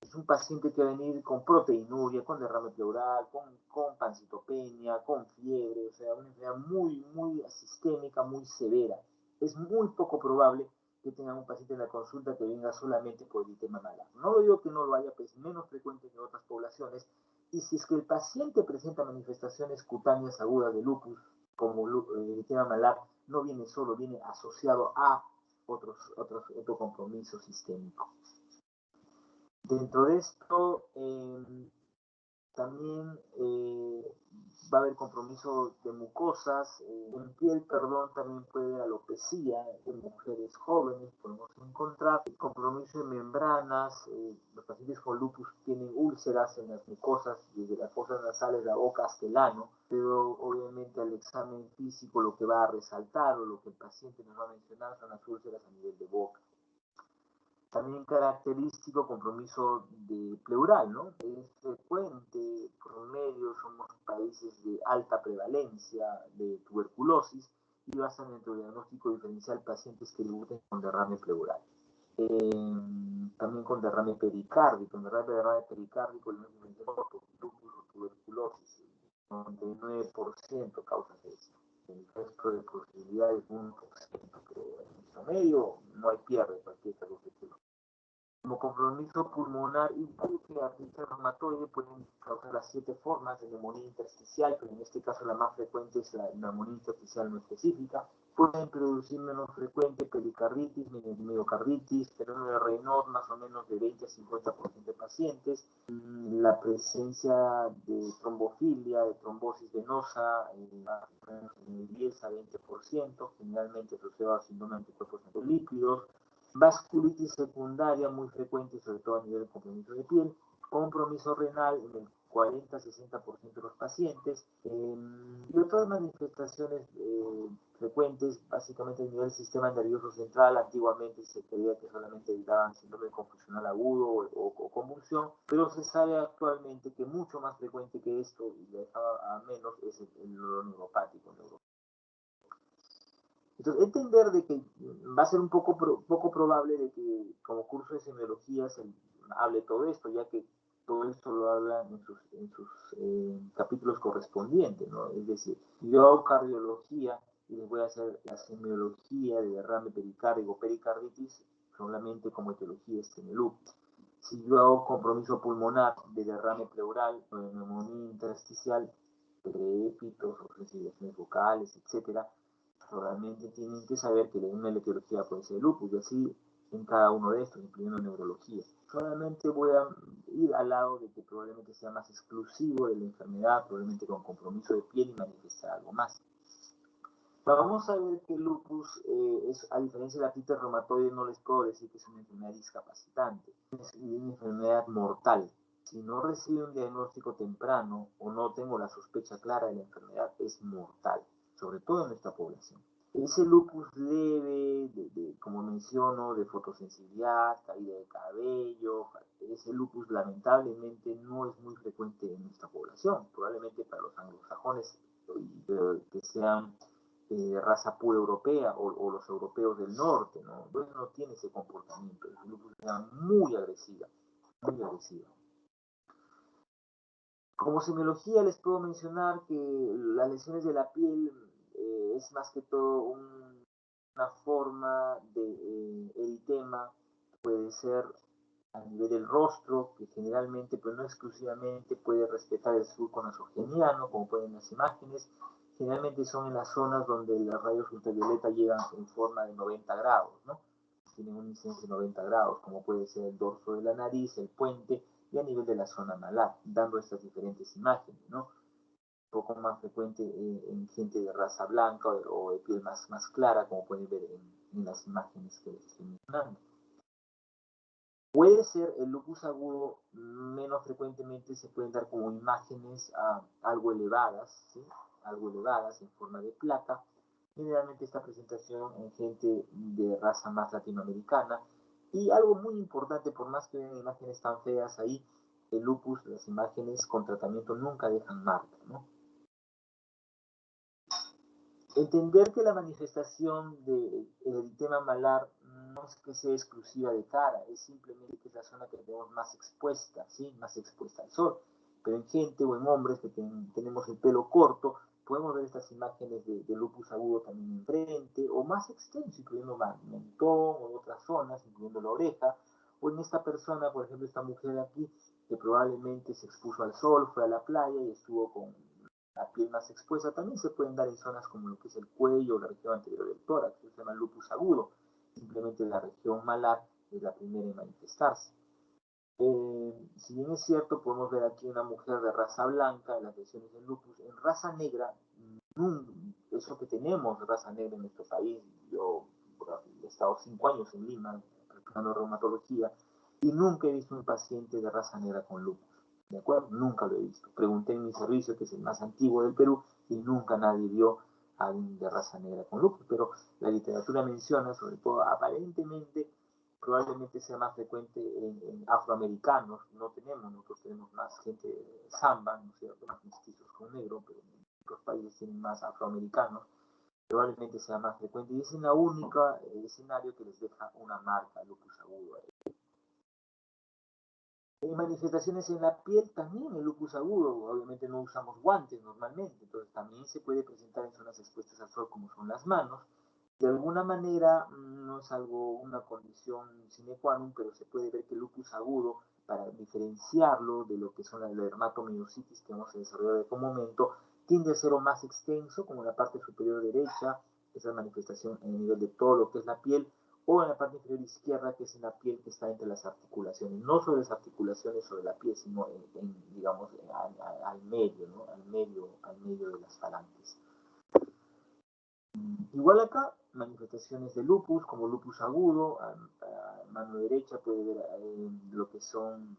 Es un paciente que va a venir con proteinuria, con derrame pleural, con pancitopenia, con fiebre, o sea, una enfermedad muy sistémica, muy severa. Es muy poco probable que tengan un paciente en la consulta que venga solamente por eritema malar. No lo digo que no lo haya, pero es menos frecuente que en otras poblaciones. Y si es que el paciente presenta manifestaciones cutáneas agudas de lupus, como eritema malar, no viene solo, viene asociado a otro compromiso sistémico. Dentro de esto, también va a haber compromiso de mucosas, en piel, perdón, también puede haber alopecia en mujeres jóvenes, podemos encontrar compromiso de membranas, los pacientes con lupus tienen úlceras en las mucosas, desde las fosas nasales, la boca hasta el ano, pero obviamente al examen físico lo que va a resaltar o lo que el paciente nos va a mencionar son las úlceras a nivel de boca. También característico compromiso de pleural, ¿no? Es frecuente, promedio, somos países de alta prevalencia de tuberculosis y basan en el diagnóstico diferencial pacientes que debuten con derrame pleural. También con derrame pericárdico, derrame pericárdico, el lupus o tuberculosis, 99% causas de esto. El resto de posibilidades 1%, pero en promedio no hay pierde cualquier tuberculosis. Como compromiso pulmonar, igual que artritis reumatoide, pueden causar las 7 formas de neumonía intersticial, pero en este caso la más frecuente es la neumonía intersticial no específica. Pueden producir menos frecuente pericarditis, miocarditis, fenómeno de Raynaud, más o menos de 20 a 50% de pacientes. La presencia de trombofilia, de trombosis venosa, en el 10 a 20%, generalmente asociado a síndrome de anticuerpos lípidos. Vasculitis secundaria muy frecuente, sobre todo a nivel de compromiso de piel. Compromiso renal en el 40-60% de los pacientes. Y otras manifestaciones frecuentes, básicamente a nivel del sistema nervioso central. Antiguamente se creía que solamente evitaban síndrome confusional agudo o convulsión, pero se sabe actualmente que mucho más frecuente que esto, y le dejaba a menos, es el dolor neuropático. Entonces, entender de que va a ser un poco probable de que como curso de semiología se hable todo esto, ya que todo esto lo habla en sus capítulos correspondientes, ¿no? Es decir, yo hago cardiología y les voy a hacer la semiología de derrame pericárdico, pericarditis, solamente como etiología es en el loop. Si yo hago compromiso pulmonar de derrame pleural o de neumonía intersticial, preépitos, resiliaciones vocales, etcétera, realmente tienen que saber que una etiología puede ser lupus, y así en cada uno de estos, incluyendo neurología. Solamente voy a ir al lado de que probablemente sea más exclusivo de la enfermedad, probablemente con compromiso de piel y manifestar algo más. Vamos a ver que el lupus, a diferencia de la artritis reumatoide, no les puedo decir que es una enfermedad discapacitante, es una enfermedad mortal. Si no recibo un diagnóstico temprano o no tengo la sospecha clara de la enfermedad, es mortal, sobre todo en nuestra población. Ese lupus leve, como menciono, de fotosensibilidad, caída de cabello, ese lupus lamentablemente no es muy frecuente en nuestra población, probablemente para los anglosajones que sean raza pura europea o los europeos del norte, ¿no? Entonces no tiene ese comportamiento, es lupus muy agresiva, muy agresiva. Como semiología les puedo mencionar que las lesiones de la piel es más que todo una forma de eritema, puede ser a nivel del rostro, que generalmente, pero no exclusivamente, puede respetar el surco nasogeniano, como pueden ver en las imágenes. Generalmente son en las zonas donde los rayos ultravioleta llegan en forma de 90 grados, ¿no? Tienen un incidencia de 90 grados, como puede ser el dorso de la nariz, el puente, y a nivel de la zona malar, dando estas diferentes imágenes, ¿no? Un poco más frecuente en gente de raza blanca o de piel más clara, como pueden ver en las imágenes que les estoy mencionando. Puede ser el lupus agudo, menos frecuentemente se pueden dar como imágenes algo elevadas, ¿sí? Algo elevadas en forma de placa. Generalmente esta presentación en gente de raza más latinoamericana. Y algo muy importante, por más que vean imágenes tan feas ahí, el lupus, las imágenes con tratamiento nunca dejan marca, ¿no? Entender que la manifestación del eritema malar no es que sea exclusiva de cara, es simplemente que es la zona que tenemos más expuesta, ¿sí? Más expuesta al sol. Pero en gente o en hombres que tenemos el pelo corto, podemos ver estas imágenes de lupus agudo también en frente, o más extenso, incluyendo mentón o otras zonas, incluyendo la oreja, o en esta persona, por ejemplo, esta mujer de aquí, que probablemente se expuso al sol, fue a la playa y estuvo con la piel más expuesta. También se pueden dar en zonas como lo que es el cuello o la región anterior del tórax, que se llama lupus agudo. Simplemente la región malar es la primera en manifestarse. Si bien es cierto, podemos ver aquí una mujer de raza blanca, las lesiones del lupus. En raza negra, eso que tenemos raza negra en nuestro país, yo he estado 5 años en Lima practicando reumatología y nunca he visto un paciente de raza negra con lupus. ¿De acuerdo? Nunca lo he visto. Pregunté en mi servicio, que es el más antiguo del Perú, y nunca nadie vio a alguien de raza negra con lupus, pero la literatura menciona, sobre todo aparentemente, probablemente sea más frecuente en afroamericanos. Nosotros tenemos más gente de samba, ¿no es cierto?, más mestizos con negro, pero en otros países tienen más afroamericanos, probablemente sea más frecuente, y es el único escenario que les deja una marca lupus agudo. En manifestaciones en la piel también el lupus agudo, obviamente no usamos guantes normalmente, entonces también se puede presentar en zonas expuestas al sol como son las manos, De alguna manera, no es algo, una condición sine qua non, pero se puede ver que el lupus agudo, para diferenciarlo de lo que son la dermatomiositis que vamos a desarrollar en un momento, tiende a ser o más extenso, como en la parte superior derecha, esa manifestación en el nivel de todo lo que es la piel, o en la parte inferior izquierda, que es en la piel que está entre las articulaciones, no sobre las articulaciones sobre la piel, sino digamos, al medio, ¿no? Al medio de las falanges. Igual acá, manifestaciones de lupus, como lupus agudo, a mano derecha puede ver lo que son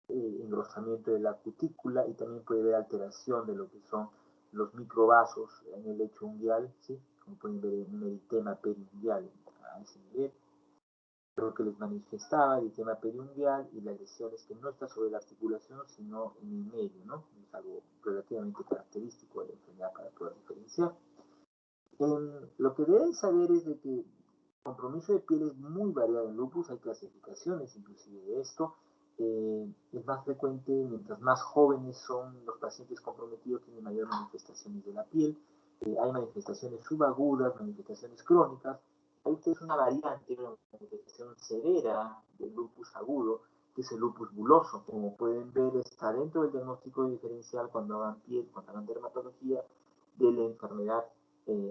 engrosamiento de la cutícula y también puede ver alteración de lo que son los microvasos en el lecho unguial, ¿sí? Como pueden ver en un eritema periunguial a ese nivel. Lo que les manifestaba, el eritema periunguial y las lesiones que no está sobre la articulación, sino en el medio, ¿no? Es algo relativamente característico de la enfermedad para poder diferenciar. Lo que deben saber es de que el compromiso de piel es muy variado en lupus, hay clasificaciones inclusive de esto. Es más frecuente mientras más jóvenes son los pacientes comprometidos, tienen mayor manifestaciones de la piel. Hay manifestaciones subagudas, manifestaciones crónicas. Hay ustedes una variante, una manifestación severa del lupus agudo, que es el lupus buloso. Como pueden ver, está dentro del diagnóstico diferencial cuando hagan piel, cuando hagan dermatología de la enfermedad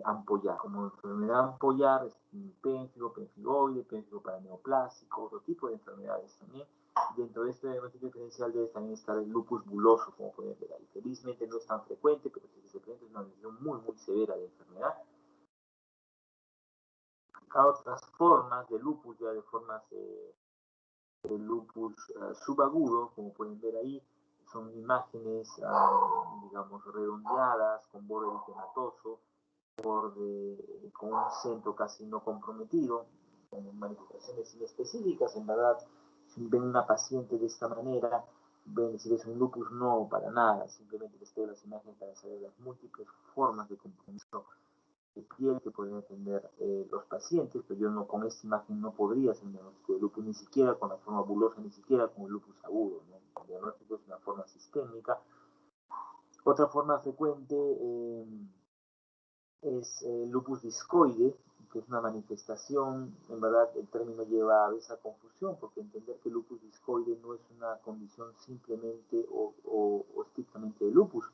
ampollar. Como enfermedad ampollar, pénfigo, penfigoide, pénfigo paraneoplásico, otro tipo de enfermedades también. Dentro de este diagnóstico diferencial debe también estar el lupus buloso, como pueden ver ahí. Felizmente no es tan frecuente, pero si se presenta es una lesión muy, muy severa de enfermedad. Acá otras formas de lupus, ya de formas de lupus subagudo, como pueden ver ahí, son imágenes, digamos, redondeadas, con borde eritematoso, con un centro casi no comprometido, con manifestaciones inespecíficas. En verdad, si ven una paciente de esta manera, ven si es un lupus, no, para nada, simplemente les doy las imágenes para saber las múltiples formas de compromiso de piel que pueden atender los pacientes, pero yo no, con esta imagen no podría hacer un diagnóstico de lupus, ni siquiera con la forma bulosa, ni siquiera con el lupus agudo, ¿no? El diagnóstico es una forma sistémica. Otra forma frecuente es lupus discoide, que es una manifestación. En verdad el término lleva a veces a confusión, porque entender que lupus discoide no es una condición simplemente o estrictamente de lupus.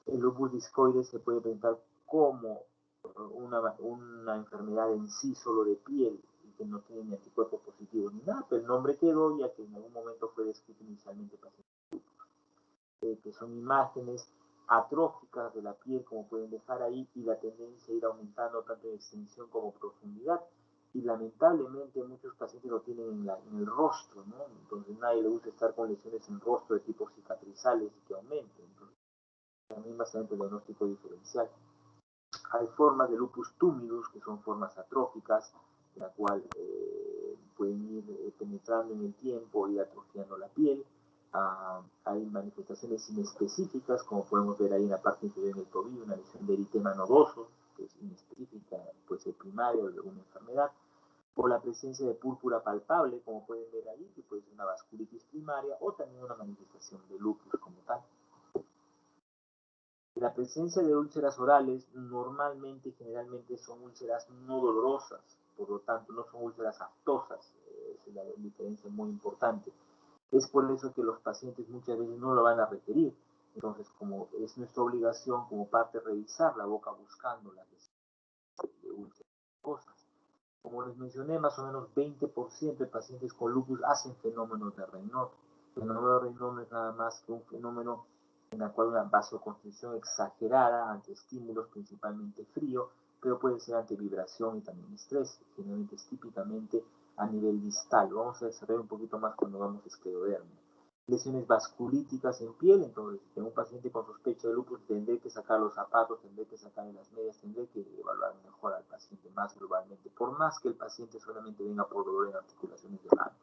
El lupus discoide se puede presentar como una enfermedad en sí solo de piel y que no tiene ni anticuerpos positivos ni nada, pero el nombre quedó ya que en algún momento fue descrito inicialmente para que son imágenes atróficas de la piel, como pueden dejar ahí, y la tendencia a ir aumentando tanto en extensión como profundidad. Y lamentablemente muchos pacientes lo tienen en el rostro, ¿no? Entonces nadie le gusta estar con lesiones en rostro de tipo cicatrizales y que aumenten. Entonces, también bastante el diagnóstico diferencial. Hay formas de lupus tumidus, que son formas atróficas, en la cual pueden ir penetrando en el tiempo y atrofiando la piel. Hay manifestaciones inespecíficas, como podemos ver ahí en la parte inferior en el tobillo, una lesión de eritema nodoso, que es inespecífica, puede ser primaria o de alguna enfermedad, por la presencia de púrpura palpable, como pueden ver ahí, que puede ser una vasculitis primaria o también una manifestación de lupus como tal. La presencia de úlceras orales normalmente, generalmente son úlceras no dolorosas, por lo tanto no son úlceras aftosas, es la diferencia muy importante. Es por eso que los pacientes muchas veces no lo van a requerir. Entonces, como es nuestra obligación como parte revisar la boca buscando las de úlceras. Como les mencioné, más o menos 20% de pacientes con lupus hacen fenómenos de Raynaud. El fenómeno de Raynaud no es nada más que un fenómeno en el cual una vasoconstricción exagerada ante estímulos, principalmente frío, pero puede ser ante vibración y también estrés. Generalmente es típicamente a nivel distal. Lo vamos a desarrollar un poquito más cuando vamos a esclerodermia. Lesiones vasculíticas en piel, entonces si tengo un paciente con sospecha de lupus, tendré que sacar los zapatos, tendré que sacar las medias, tendré que evaluar mejor al paciente más globalmente, por más que el paciente solamente venga por dolor en articulaciones de manos.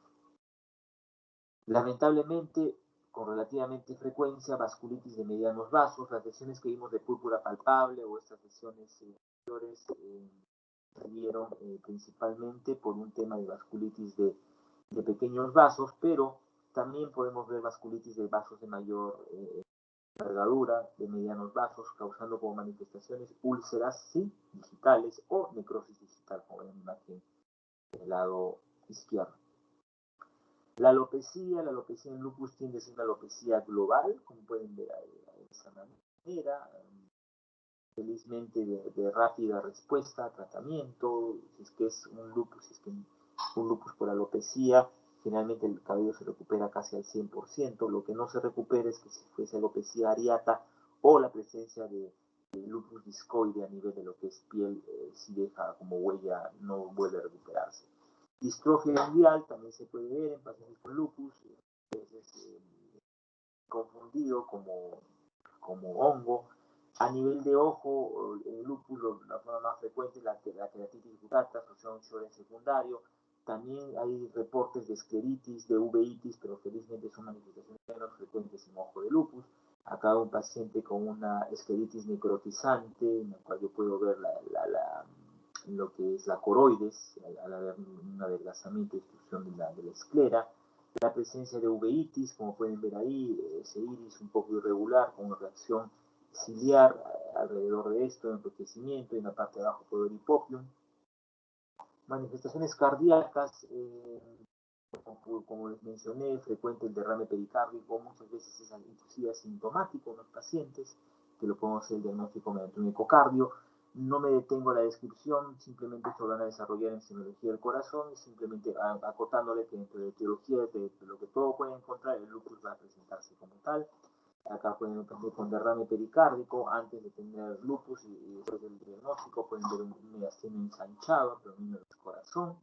Lamentablemente, con relativamente frecuencia, vasculitis de medianos vasos, las lesiones que vimos de púrpura palpable o estas lesiones anteriores se dieron principalmente por un tema de vasculitis de pequeños vasos, pero también podemos ver vasculitis de vasos de mayor envergadura de medianos vasos, causando como manifestaciones úlceras, ¿sí?, digitales o necrosis digital, como ven en la imagen del lado izquierdo. La alopecia en lupus tiende a ser una alopecia global, como pueden ver de esa manera, felizmente de rápida respuesta a tratamiento. Si es que es un lupus por alopecia, generalmente el cabello se recupera casi al 100%. Lo que no se recupera es que si fuese alopecia areata o la presencia de lupus discoide a nivel de lo que es piel, si deja como huella, no vuelve a recuperarse. Distrofia unguial también se puede ver en pacientes con lupus, confundido como hongo. A nivel de ojo, el lupus, la forma más frecuente es la queratitis gutata, asociada a un Sjögren secundario. También hay reportes de escleritis, de uveitis, pero felizmente son manifestaciones menos frecuentes en ojo de lupus. Acá un paciente con una escleritis necrotizante, en la cual yo puedo ver lo que es la coroides, al haber un adelgazamiento y destrucción de la esclera. La presencia de uveitis, como pueden ver ahí, ese iris un poco irregular, con una reacción ciliar alrededor de esto, enrojecimiento, y en la parte de abajo puedo ver hipopium. Manifestaciones cardíacas, como les mencioné, frecuente el derrame pericárdico, muchas veces es inclusive asintomático en los pacientes, que lo podemos hacer el diagnóstico mediante un ecocardio. No me detengo en la descripción, simplemente esto lo van a desarrollar en semiología del corazón, simplemente acotándole que dentro de la etiología de lo que todo puede encontrar, el lupus va a presentarse como tal. Acá pueden ver con derrame pericárdico antes de tener lupus, y después del diagnóstico pueden ver un mediastino ensanchado, predominio del corazón.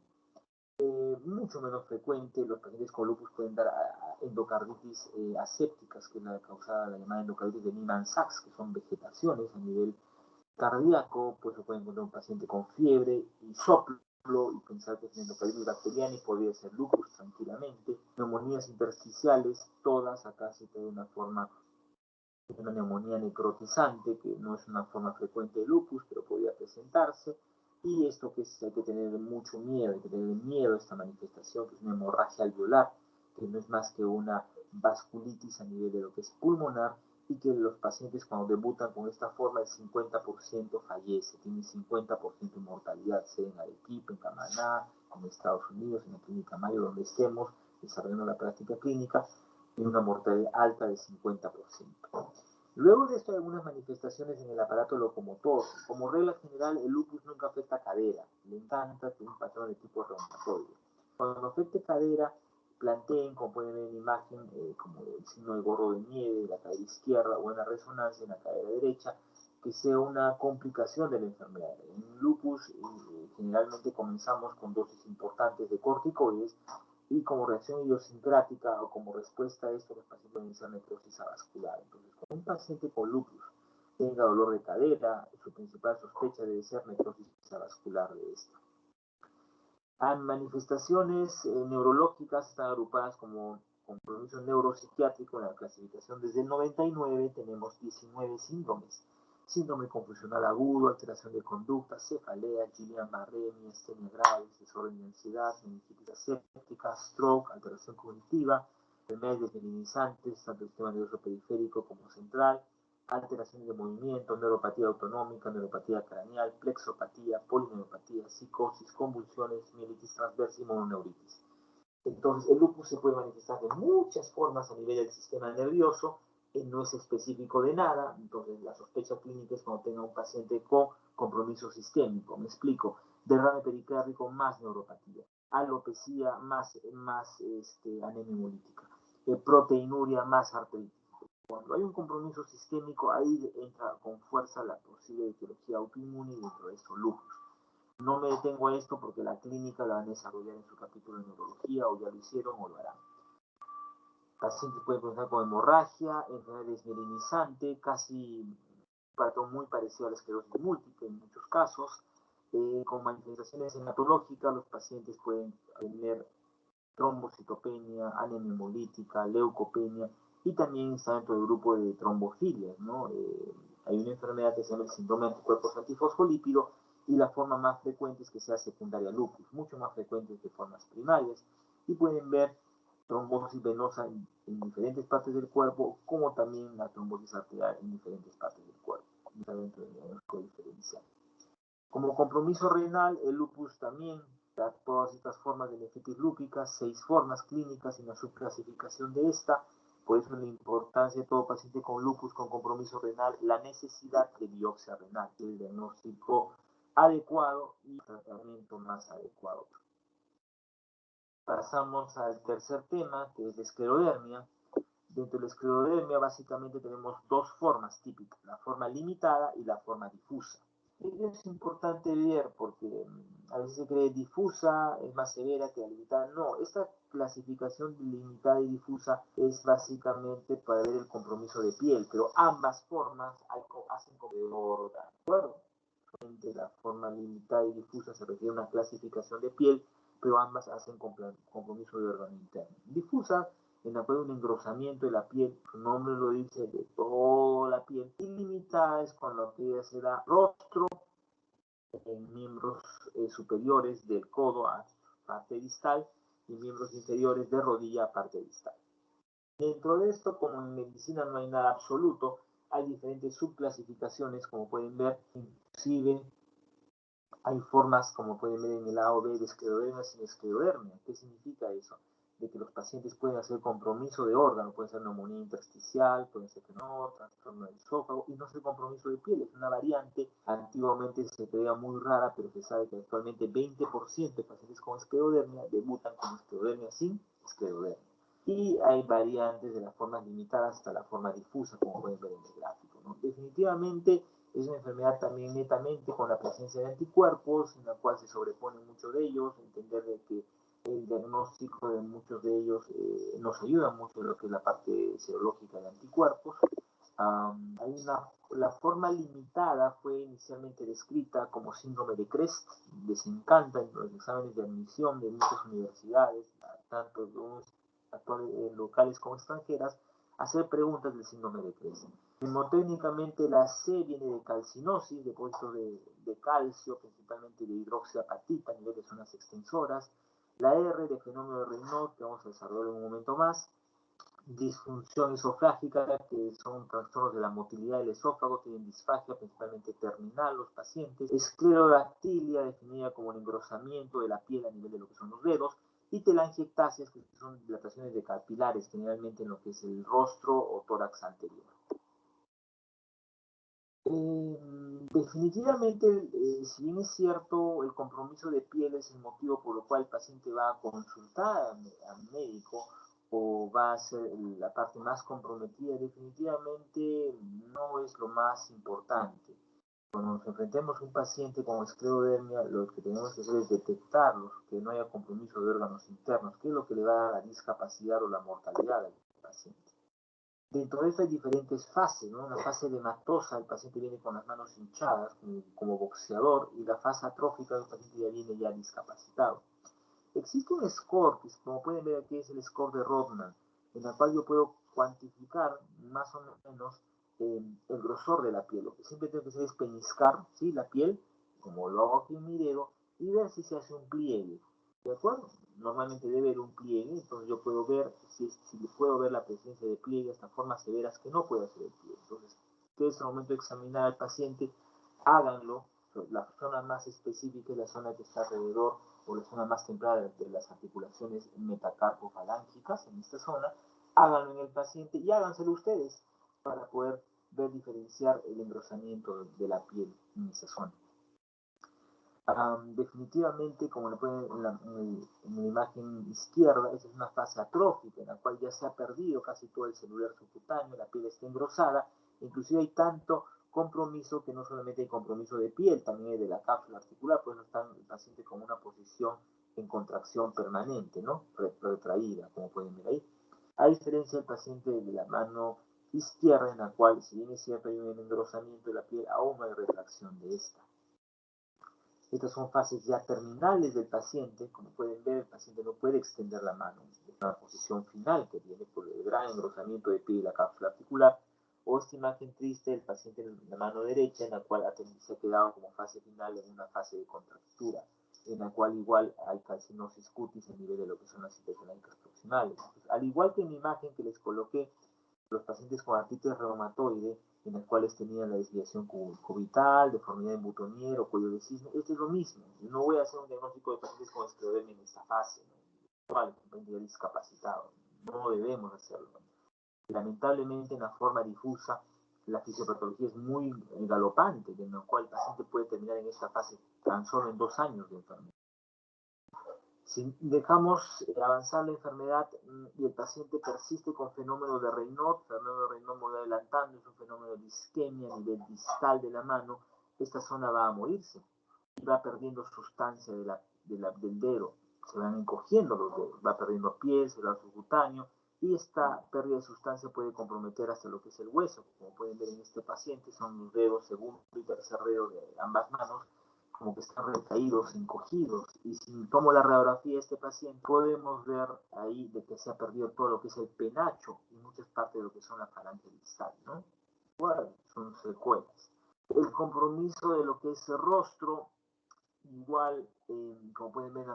Mucho menos frecuente, los pacientes con lupus pueden dar endocarditis asépticas, que es la causada, la llamada endocarditis de Niemann-Sachs, que son vegetaciones a nivel cardíaco. Pues se puede encontrar un paciente con fiebre y soplo y pensar que es endocarditis bacteriana y podría ser lupus tranquilamente. Neumonías intersticiales, todas acá se ve una forma de una neumonía necrotizante, que no es una forma frecuente de lupus, pero podría presentarse. Y esto que hay que tener mucho miedo, hay que tener miedo a esta manifestación, que es una hemorragia alveolar, que no es más que una vasculitis a nivel de lo que es pulmonar, y que los pacientes cuando debutan con esta forma, el 50% fallece, tiene 50% de mortalidad, sea en Arequipa, en Camaná, en Estados Unidos, en la Clínica Mayo, donde estemos desarrollando la práctica clínica, tiene una mortalidad alta de 50%. Luego de esto hay algunas manifestaciones en el aparato locomotor. Como regla general, el lupus nunca afecta cadera, le encanta un patrón de tipo reumatoide. Cuando afecte cadera, planteen, como pueden ver en la imagen, como el signo de gorro de nieve, la cadera izquierda, o en la resonancia en la cadera derecha, que sea una complicación de la enfermedad. En lupus generalmente comenzamos con dosis importantes de corticoides, y como reacción idiosincrática o como respuesta a esto, los pacientes pueden iniciar necrosis avascular. Entonces, cuando un paciente con lupus tenga dolor de cadera, su principal sospecha debe ser necrosis avascular de esto. Hay manifestaciones neurológicas, están agrupadas como compromiso neuropsiquiátrico. En la clasificación desde el 99 tenemos 19 síndromes. Síndrome confusional agudo, alteración de conducta, cefalea, Guillain-Barré, miastenia gravis, desorden de ansiedad, meningitis aséptica, stroke, alteración cognitiva, enfermedades desmielinizantes, tanto el sistema nervioso periférico como central, alteraciones de movimiento, neuropatía autonómica, neuropatía craneal, plexopatía, polineuropatía, psicosis, convulsiones, mielitis transversa y mononeuritis. Entonces, el lupus se puede manifestar de muchas formas a nivel del sistema nervioso, no es específico de nada. Entonces, la sospecha clínica es cuando tenga un paciente con compromiso sistémico. Me explico: derrame pericárdico más neuropatía, alopecia más anemia hemolítica, proteinuria más artritis. Cuando hay un compromiso sistémico, ahí entra con fuerza la posible etiología autoinmune, y dentro de esto lupus. No me detengo a esto porque la clínica la van a desarrollar en su capítulo de neurología, o ya lo hicieron o lo harán. Pacientes pueden presentar con hemorragia, enfermedad desmielinizante, casi un patrón muy parecido a la esclerosis múltiple en muchos casos. Con manifestaciones hematológicas, los pacientes pueden tener trombocitopenia, anemia hemolítica, leucopenia, y también está dentro del grupo de trombofilias, ¿no? Hay una enfermedad que se llama el síndrome de anticuerpos antifosfolípido, y la forma más frecuente es que sea secundaria lupus, mucho más frecuente que formas primarias. Y pueden ver trombosis venosa en diferentes partes del cuerpo, como también la trombosis arterial en diferentes partes del cuerpo, dentro del diagnóstico diferencial. Como compromiso renal, el lupus también da todas estas formas de nefritis lúpica, 6 formas clínicas y una subclasificación de esta. Por eso la importancia de todo paciente con lupus con compromiso renal, la necesidad de biopsia renal, el diagnóstico adecuado y tratamiento más adecuado. Pasamos al tercer tema, que es la esclerodermia. Dentro de la esclerodermia básicamente tenemos dos formas típicas, la forma limitada y la forma difusa. Es importante ver porque a veces se cree difusa es más severa que la limitada. No, esta clasificación de limitada y difusa es básicamente para ver el compromiso de piel, pero ambas formas hacen como de órgano, ¿de acuerdo? De la forma limitada y difusa se refiere a una clasificación de piel, pero ambas hacen compromiso de órgano interno. Difusa, en la cual hay un engrosamiento de la piel, su nombre lo dice, de toda la piel. Y limitada es cuando la piel se da rostro en miembros superiores del codo a parte distal y miembros inferiores de rodilla a parte distal. Dentro de esto, como en medicina no hay nada absoluto, hay diferentes subclasificaciones, como pueden ver, inclusive hay formas, como pueden ver en el A o B, de esclerodermia sin esclerodermia. ¿Qué significa eso? De que los pacientes pueden hacer compromiso de órgano, puede ser neumonía intersticial, puede ser que no, trastorno del esófago, y no ser compromiso de piel. Es una variante, antiguamente se creía muy rara, pero se sabe que actualmente 20% de pacientes con esclerodermia debutan con esclerodermia sin esclerodermia. Y hay variantes de las formas limitadas hasta la forma difusa, como pueden ver en el gráfico, ¿no? Definitivamente es una enfermedad también netamente con la presencia de anticuerpos, en la cual se sobreponen muchos de ellos, entender de que el diagnóstico de muchos de ellos nos ayuda mucho en lo que es la parte serológica de anticuerpos. La forma limitada fue inicialmente descrita como síndrome de Crest. Les encanta en los exámenes de admisión de muchas universidades, tanto locales como extranjeras, hacer preguntas del síndrome de Crest. Hemotécnicamente la C viene de calcinosis, depósito de calcio, principalmente de hidroxiapatita a nivel de zonas extensoras. La R de fenómeno de Raynaud, que vamos a desarrollar en un momento más. Disfunción esofágica, que son trastornos de la motilidad del esófago, tienen disfagia principalmente terminal los pacientes. Esclerodactilia, definida como el engrosamiento de la piel a nivel de lo que son los dedos. Y telangiectasias, que son dilataciones de capilares, generalmente en lo que es el rostro o tórax anterior. Definitivamente, si bien es cierto, el compromiso de piel es el motivo por el cual el paciente va a consultar al médico o va a ser la parte más comprometida, definitivamente no es lo más importante. Cuando nos enfrentemos a un paciente con esclerodermia, lo que tenemos que hacer es detectarlos, que no haya compromiso de órganos internos, que es lo que le va a dar la discapacidad o la mortalidad al paciente. Dentro de esto hay diferentes fases, ¿no? Una fase edematosa, el paciente viene con las manos hinchadas, como boxeador, y la fase atrófica, el paciente ya viene ya discapacitado. Existe un score, que como pueden ver aquí es el score de Rodman, en el cual yo puedo cuantificar más o menos el grosor de la piel. Lo que siempre tengo que hacer es peñiscar, ¿sí?, la piel, como lo hago aquí en mi dedo, y ver si se hace un pliegue. ¿De acuerdo? Normalmente debe haber un pliegue, entonces yo puedo ver si puedo ver la presencia de pliegue hasta formas severas que no puedo hacer el pliegue. Entonces, ustedes al momento de examinar al paciente, háganlo. La zona más específica es la zona que está alrededor o la zona más temprana de las articulaciones metacarpofalángicas, en esta zona. Háganlo en el paciente y háganselo ustedes para poder ver diferenciar el engrosamiento de la piel en esa zona. Definitivamente, como lo pueden en la imagen izquierda, esa es una fase atrófica en la cual ya se ha perdido casi todo el celular subcutáneo, la piel está engrosada, inclusive hay tanto compromiso que no solamente hay compromiso de piel, también hay de la cápsula articular, por eso está el paciente con una posición en contracción permanente, ¿no? Retraída, como pueden ver ahí. A diferencia del paciente de la mano izquierda, en la cual, si bien es cierto, hay un engrosamiento de la piel, aún no hay retracción de esta. Estas son fases ya terminales del paciente. Como pueden ver, el paciente no puede extender la mano. Es una posición final que viene por el gran engrosamiento de piel y la cápsula articular. O esta imagen triste del paciente en la mano derecha, en la cual se ha quedado como fase final en una fase de contractura. en la cual igual hay calcinosis cutis a nivel de lo que son las cintas telágicas proximales. Entonces, al igual que en la imagen que les coloqué, los pacientes con artritis reumatoide, en las cuales tenían la desviación cubital, deformidad en butonier o cuello de cisne, esto es lo mismo. Yo no voy a hacer un diagnóstico de pacientes con esclerodermia en esta fase, ¿no? Vale, completamente discapacitado. No debemos hacerlo. Lamentablemente, en la forma difusa, la fisiopatología es muy galopante, en la cual el paciente puede terminar en esta fase tan solo en 2 años de enfermedad. Si dejamos avanzar la enfermedad y el paciente persiste con fenómeno de Raynaud muy adelantando, es un fenómeno de isquemia a nivel distal de la mano, esta zona va a morirse y va perdiendo sustancia del dedo, se van encogiendo los dedos, va perdiendo piel, celular subcutáneo, y esta pérdida de sustancia puede comprometer hasta lo que es el hueso. Como pueden ver en este paciente, son los dedos segundo y tercer dedo de ambas manos, como que están recaídos, encogidos, y si tomo la radiografía de este paciente, podemos ver ahí de que se ha perdido todo lo que es el penacho y muchas partes de lo que son la falange distal, ¿no? Bueno, son secuelas. El compromiso de lo que es el rostro, igual, como pueden ver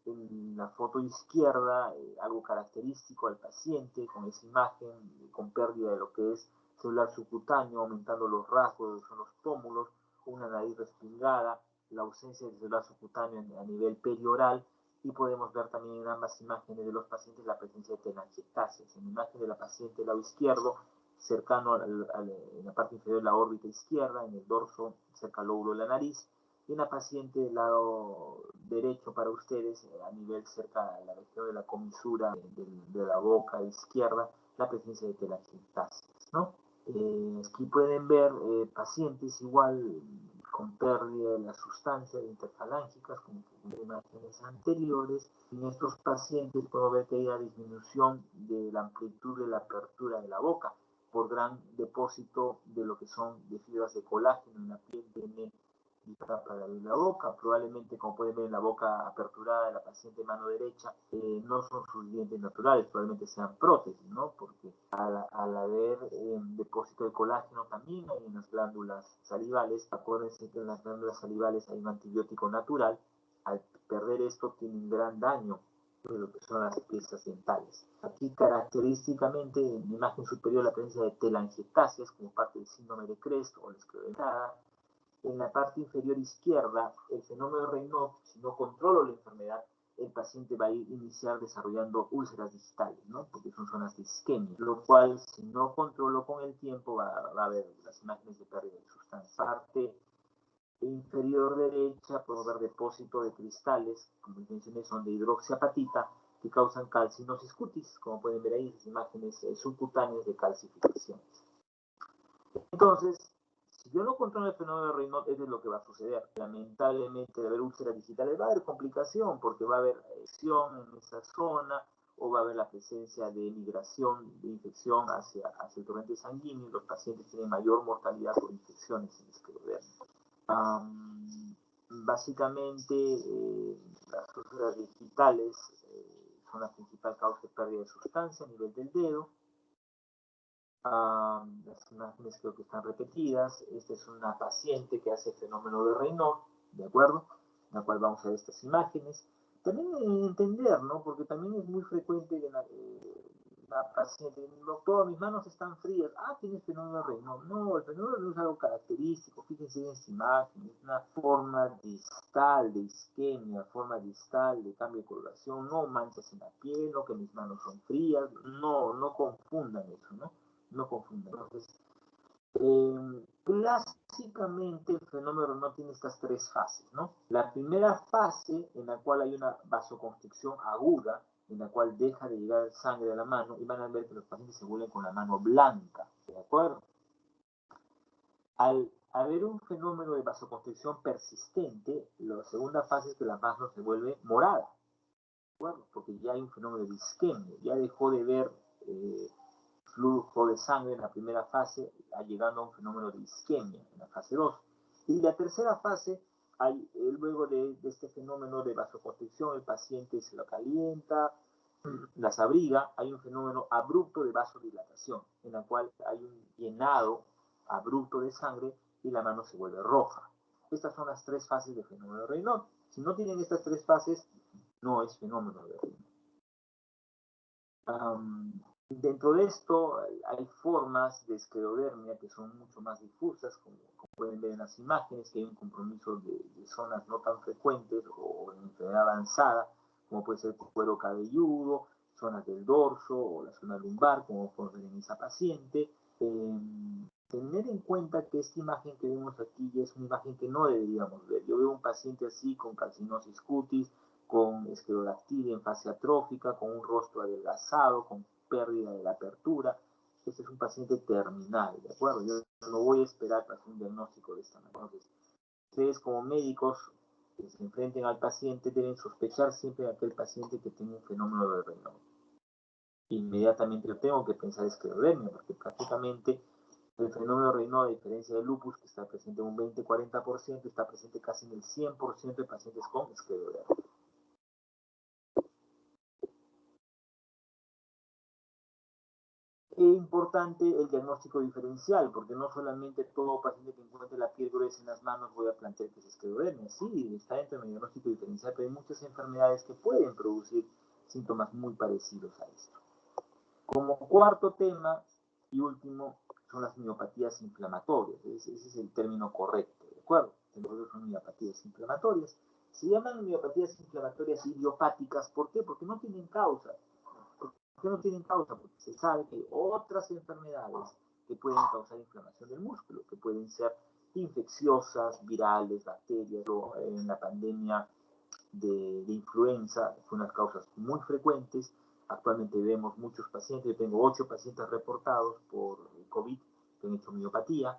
en la foto izquierda, algo característico al paciente, con esa imagen, con pérdida de lo que es celular subcutáneo, aumentando los rasgos, son los pómulos, una nariz respingada, la ausencia de celular subcutáneo a nivel perioral, y podemos ver también en ambas imágenes de los pacientes la presencia de telangiectasias. En la imagen de la paciente del lado izquierdo, cercano en la parte inferior de la órbita izquierda, en el dorso, cerca al lóbulo de la nariz, y una paciente del lado derecho para ustedes, a nivel cerca de la región de la comisura de la boca izquierda, la presencia de telangiectasias, ¿no? Aquí pueden ver pacientes igual con pérdida de las sustancias interfalángicas, como en imágenes anteriores. En estos pacientes puedo ver que hay una disminución de la amplitud de la apertura de la boca por gran depósito de lo que son de fibras de colágeno en la piel de para la boca. Probablemente, como pueden ver en la boca aperturada de la paciente mano derecha, no son sus dientes naturales, probablemente sean prótesis, ¿no? Porque al haber depósito de colágeno también hay en las glándulas salivales. Acuérdense que en las glándulas salivales hay un antibiótico natural. Al perder esto tiene un gran daño de lo que son las piezas dentales. Aquí característicamente en la imagen superior la presencia de telangiectasias como parte del síndrome de Crest o la esclerodermia. En la parte inferior izquierda, el fenómeno de Raynaud, si no controlo la enfermedad, el paciente va a iniciar desarrollando úlceras distales, ¿no? Porque son zonas de isquemia, lo cual, si no controlo con el tiempo, va a haber las imágenes de pérdida de sustancia. Parte inferior derecha, podemos ver depósito de cristales, como mencioné, son de hidroxiapatita, que causan calcinosis cutis, como pueden ver ahí, las imágenes subcutáneas de calcificaciones. Entonces, si yo no controlo el fenómeno de Raynaud, eso es lo que va a suceder. Lamentablemente, de haber úlceras digitales va a haber complicación, porque va a haber lesión en esa zona, o va a haber la presencia de migración de infección hacia el torrente sanguíneo, y los pacientes tienen mayor mortalidad por infecciones en esclerodermia. Básicamente, las úlceras digitales son la principal causa de pérdida de sustancia a nivel del dedo. Las imágenes creo que están repetidas. Esta es una paciente que hace fenómeno de Raynaud, ¿de acuerdo? En la cual vamos a ver estas imágenes. También entender, ¿no? Porque también es muy frecuente que la paciente, doctor, mis manos están frías. Tienes fenómeno de Raynaud. No, el fenómeno de Raynaud es algo característico. Fíjense en esta imagen, es una forma distal de isquemia, forma distal de cambio de coloración, no manchas en la piel, no que mis manos son frías, no confundan eso, ¿no? No confundan. Entonces, clásicamente el fenómeno de Raynaud tiene estas 3 fases, ¿no? La primera fase en la cual hay una vasoconstricción aguda, en la cual deja de llegar sangre a la mano, y van a ver que los pacientes se vuelven con la mano blanca, ¿de acuerdo? Al haber un fenómeno de vasoconstricción persistente, la segunda fase es que la mano se vuelve morada, ¿de acuerdo? Porque ya hay un fenómeno de isquemia, ya dejó de ver flujo de sangre en la primera fase, llegando a un fenómeno de isquemia en la fase 2. Y la tercera fase, luego de este fenómeno de vasoconstricción, el paciente se lo calienta, las abriga, hay un fenómeno abrupto de vasodilatación, en la cual hay un llenado abrupto de sangre y la mano se vuelve roja. Estas son las 3 fases de fenómeno de Raynaud. Si no tienen estas tres fases, no es fenómeno de Raynaud. Dentro de esto hay formas de esclerodermia que son mucho más difusas, como pueden ver en las imágenes, que hay un compromiso de zonas no tan frecuentes o en enfermedad avanzada, como puede ser cuero cabelludo, zonas del dorso o la zona lumbar, como podemos ver en esa paciente. Tener en cuenta que esta imagen que vemos aquí es una imagen que no deberíamos ver. Yo veo un paciente así con calcinosis cutis, con esclerodactilia en fase atrófica, con un rostro adelgazado, con pérdida de la apertura. Este es un paciente terminal, ¿de acuerdo? Yo no voy a esperar para hacer un diagnóstico de esta manera. Entonces, ustedes como médicos que se enfrenten al paciente deben sospechar siempre de aquel paciente que tiene un fenómeno de Raynaud. Inmediatamente yo tengo que pensar esclerodermia, porque prácticamente el fenómeno de Raynaud, a diferencia del lupus, que está presente en un 20-40%, está presente casi en el 100% de pacientes con esclerodermia. Es importante el diagnóstico diferencial, porque no solamente todo paciente que encuentre la piel gruesa en las manos voy a plantear que es esclerodermia. Sí, está dentro del diagnóstico diferencial, pero hay muchas enfermedades que pueden producir síntomas muy parecidos a esto. Como cuarto tema y último son las miopatías inflamatorias. Ese es el término correcto, ¿de acuerdo? Entonces son miopatías inflamatorias. Se llaman miopatías inflamatorias idiopáticas. ¿Por qué? Porque no tienen causa. ¿Por qué no tienen causa? Porque se sabe que hay otras enfermedades que pueden causar inflamación del músculo, que pueden ser infecciosas, virales, bacterias. En la pandemia de influenza fue unas causas muy frecuentes. Actualmente vemos muchos pacientes, yo tengo 8 pacientes reportados por COVID que han hecho miopatía,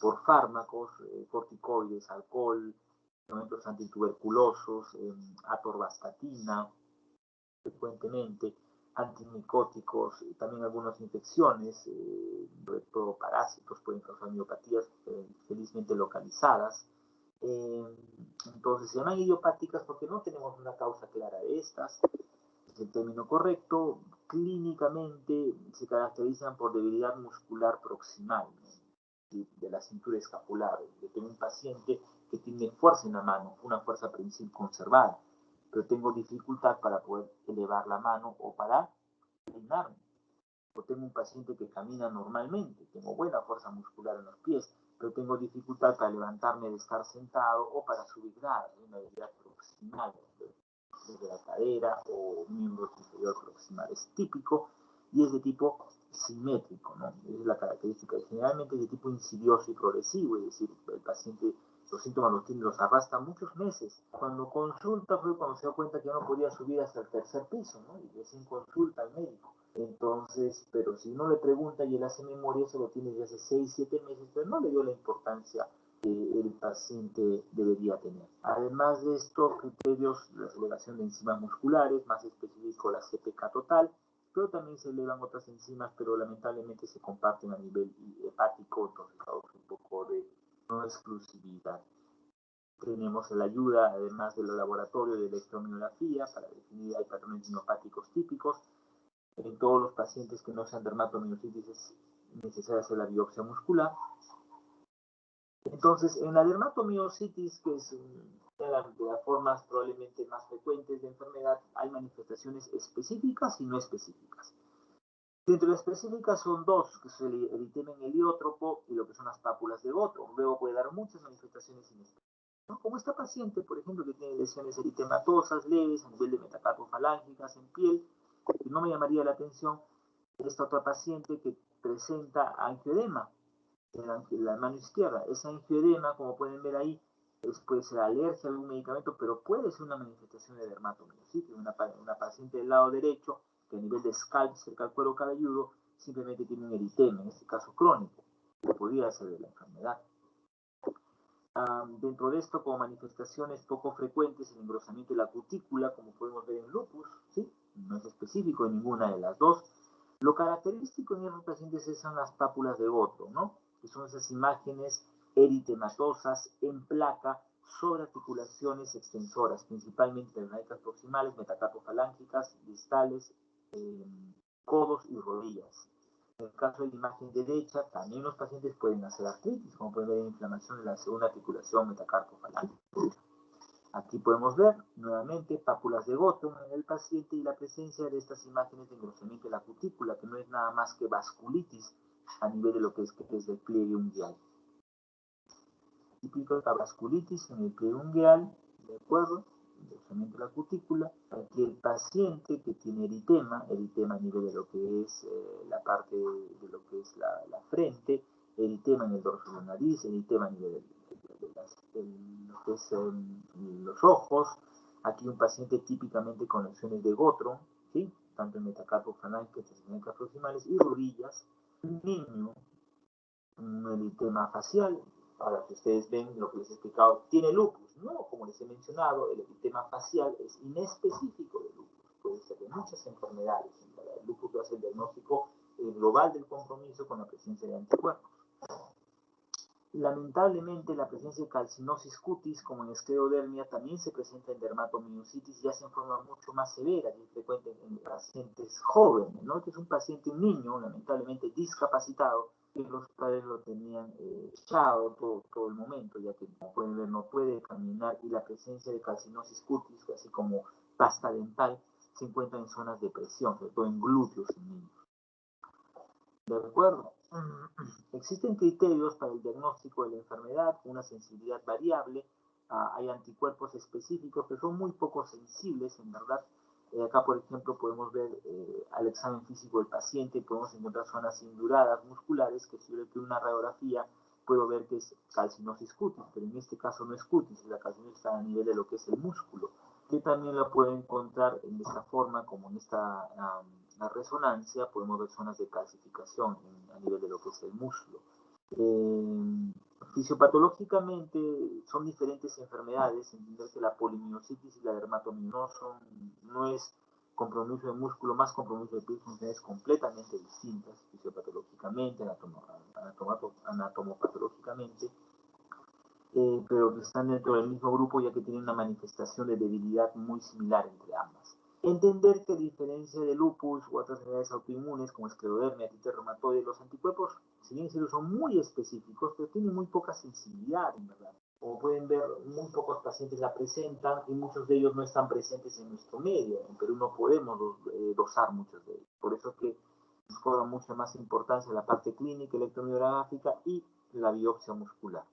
por fármacos, corticoides, alcohol, medicamentos antituberculosos, atorvastatina, frecuentemente, antimicóticos, también algunas infecciones, sobre todo parásitos pueden causar miopatías felizmente localizadas. Entonces se llaman idiopáticas porque no tenemos una causa clara de estas. Es el término correcto. Clínicamente se caracterizan por debilidad muscular proximal, ¿no? De la cintura escapular. Yo tengo un paciente que tiene fuerza en la mano, una fuerza principal conservada, pero tengo dificultad para poder elevar la mano o para inclinarme. O tengo un paciente que camina normalmente, tengo buena fuerza muscular en los pies, pero tengo dificultad para levantarme de estar sentado o para subir gradas, una debilidad proximal desde la cadera o miembro inferior proximal. Es típico y es de tipo simétrico, ¿no? Es la característica. Generalmente es de tipo insidioso y progresivo, es decir, el paciente los síntomas los arrastra muchos meses. Cuando consulta fue cuando se dio cuenta que no podía subir hasta el tercer piso, ¿no? Y recién consulta al médico. Entonces, pero si uno le pregunta y él hace memoria, eso lo tiene desde hace 6, 7 meses, pero no le dio la importancia que el paciente debería tener. Además de esto, criterios de la elevación de enzimas musculares, más específico la CPK total, pero también se elevan otras enzimas, pero lamentablemente se comparten a nivel hepático, entonces causa un poco de no exclusividad. Tenemos la ayuda, además del laboratorio de electromiografía, para definir hay patrones miopáticos típicos. En todos los pacientes que no sean dermatomiositis es necesaria hacer la biopsia muscular. Entonces, en la dermatomiositis, que es una de las formas probablemente más frecuentes de enfermedad, hay manifestaciones específicas y no específicas. Dentro de las específicas son dos, que es el eritema heliótropo y lo que son las pápulas de Gottro. Luego puede dar muchas manifestaciones inespecíficas, ¿no? Como esta paciente, por ejemplo, que tiene lesiones eritematosas leves a nivel de metacarpofalángicas en piel, y no me llamaría la atención esta otra paciente que presenta angioedema en la mano izquierda. Esa angioedema, como pueden ver ahí, puede ser alergia a algún medicamento, pero puede ser una manifestación de dermatomiositis. Una paciente del lado derecho que a nivel de scalp, cerca al cuero cabelludo, simplemente tiene un eritema, en este caso crónico, que podría ser de la enfermedad. Dentro de esto, como manifestaciones poco frecuentes, el engrosamiento de la cutícula, como podemos ver en lupus, ¿sí? No es específico en ninguna de las dos. Lo característico en estos pacientes son las pápulas de Gottro, ¿no? Que son esas imágenes eritematosas en placa sobre articulaciones extensoras, principalmente tendinóticas proximales, metacarpofalángicas, distales, codos y rodillas. En el caso de la imagen derecha, también los pacientes pueden hacer artritis, como pueden ver inflamación de la segunda articulación metacarpofalángica. Aquí podemos ver nuevamente pápulas de Gothron en el paciente y la presencia de estas imágenes de engrosamiento de la cutícula, que no es nada más que vasculitis a nivel de lo que es el pliegue ungueal. Típico de la vasculitis en el pliegue ungueal, ¿de acuerdo? Engrosamiento de la cutícula. Aquí el paciente que tiene eritema a nivel de lo que es la parte de lo que es la frente, eritema en el dorso de la nariz, eritema a nivel de lo que es los ojos. Aquí un paciente típicamente con lesiones de Gothron, ¿sí? Tanto en metacarpo falanges, proximales y rodillas. Un niño, un eritema facial. Ahora que ustedes ven lo que les he explicado, tiene lupus, no, como les he mencionado, el eritema facial es inespecífico de lupus, puede ser de muchas enfermedades. El lupus lo hace el diagnóstico global del compromiso con la presencia de anticuerpos. Lamentablemente, la presencia de calcinosis cutis, como en esclerodermia, también se presenta en dermatomiositis, ya en forma mucho más severa y frecuente en pacientes jóvenes, ¿no? Este es un paciente, un niño, lamentablemente discapacitado, que los padres lo tenían echado todo el momento, ya que como pueden ver no puede caminar, y la presencia de calcinosis cutis, así como pasta dental, se encuentra en zonas de presión, sobre todo en glúteos en niños. ¿De acuerdo? Existen criterios para el diagnóstico de la enfermedad, una sensibilidad variable, hay anticuerpos específicos que son muy poco sensibles, en verdad. Acá, por ejemplo, podemos ver al examen físico del paciente, podemos encontrar zonas induradas musculares, que si yo le una radiografía, puedo ver que es calcinosis cutis, pero en este caso no es cutis, la calcinosis está a nivel de lo que es el músculo, que también lo puedo encontrar en esta forma, como en esta la resonancia, podemos ver zonas de calcificación a nivel de lo que es el muslo. Fisiopatológicamente son diferentes enfermedades, entender que la polimiositis y la dermatomiositis no es compromiso de músculo, más compromiso de piel, son enfermedades completamente distintas, fisiopatológicamente, anatomopatológicamente, pero que están dentro del mismo grupo, ya que tienen una manifestación de debilidad muy similar entre ambas. Entender que a diferencia de lupus u otras enfermedades autoinmunes como esclerodermia, artritis reumatoide, los anticuerpos, si bien son muy específicos, pero tienen muy poca sensibilidad, en verdad. Como pueden ver, muy pocos pacientes la presentan y muchos de ellos no están presentes en nuestro medio. En Perú no podemos dosar muchos de ellos. Por eso es que nos cobra mucha más importancia la parte clínica, electromiográfica y la biopsia muscular.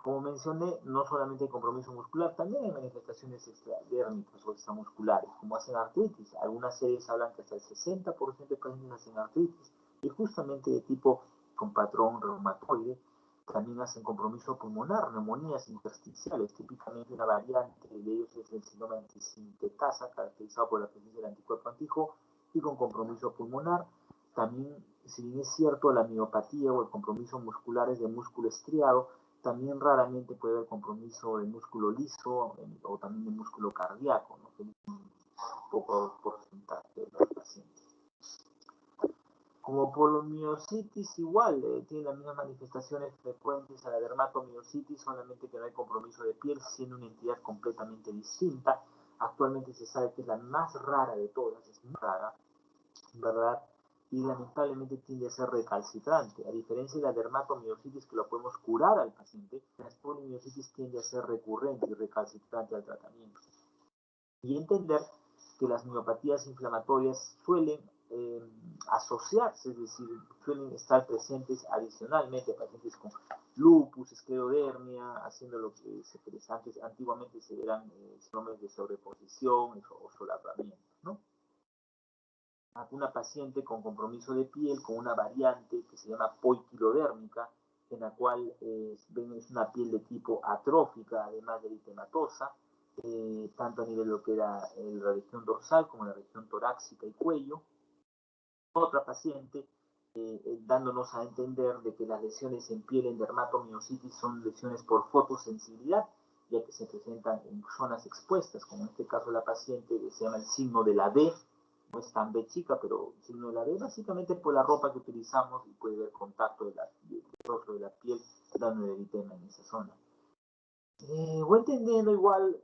Como mencioné, no solamente hay compromiso muscular, también hay manifestaciones extradérmicas o extramusculares, como hacen artritis. Algunas series hablan que hasta el 60% de pacientes hacen artritis, y justamente de tipo con patrón reumatoide. También hacen compromiso pulmonar, neumonías intersticiales. Típicamente una variante de ellos es el síndrome antisintetasa, caracterizado por la presencia del anticuerpo antijo y con compromiso pulmonar. También, si bien es cierto, la miopatía o el compromiso muscular es de músculo estriado, también raramente puede haber compromiso de músculo liso o también de músculo cardíaco, ¿no? Que es un poco porcentaje de los pacientes. Como polimiositis igual, tiene las mismas manifestaciones frecuentes a la dermatomiositis, solamente que no hay compromiso de piel, siendo una entidad completamente distinta. Actualmente se sabe que es la más rara de todas, es muy rara, ¿verdad? Y lamentablemente tiende a ser recalcitrante. A diferencia de la dermatomiositis, que lo podemos curar al paciente, la polimiositis tiende a ser recurrente y recalcitrante al tratamiento. Y entender que las miopatías inflamatorias suelen asociarse, es decir, suelen estar presentes adicionalmente a pacientes con lupus, esclerodermia, haciendo lo que antiguamente se eran síndromes de sobreposición o solapamiento, ¿no? Una paciente con compromiso de piel, con una variante que se llama poiquilodérmica, en la cual ven es una piel de tipo atrófica, además de eritematosa, tanto a nivel de lo que era la región dorsal como la región torácica y cuello. Otra paciente dándonos a entender de que las lesiones en piel en dermatomiositis son lesiones por fotosensibilidad, ya que se presentan en zonas expuestas, como en este caso la paciente que se llama el signo de la B, no es tan B chica, pero el signo de la B, básicamente por la ropa que utilizamos y puede haber contacto del rostro de la piel dando el eritema en esa zona. Voy entendiendo igual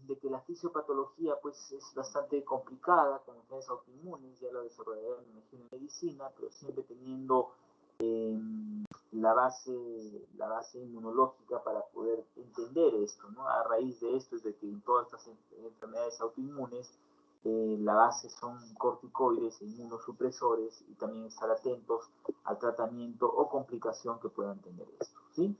de que la fisiopatología pues es bastante complicada con enfermedades autoinmunes, ya lo desarrollaré en medicina, pero siempre teniendo la base inmunológica para poder entender esto, ¿no? A raíz de esto es de que en todas estas enfermedades autoinmunes la base son corticoides e inmunosupresores y también estar atentos al tratamiento o complicación que puedan tener esto, ¿sí?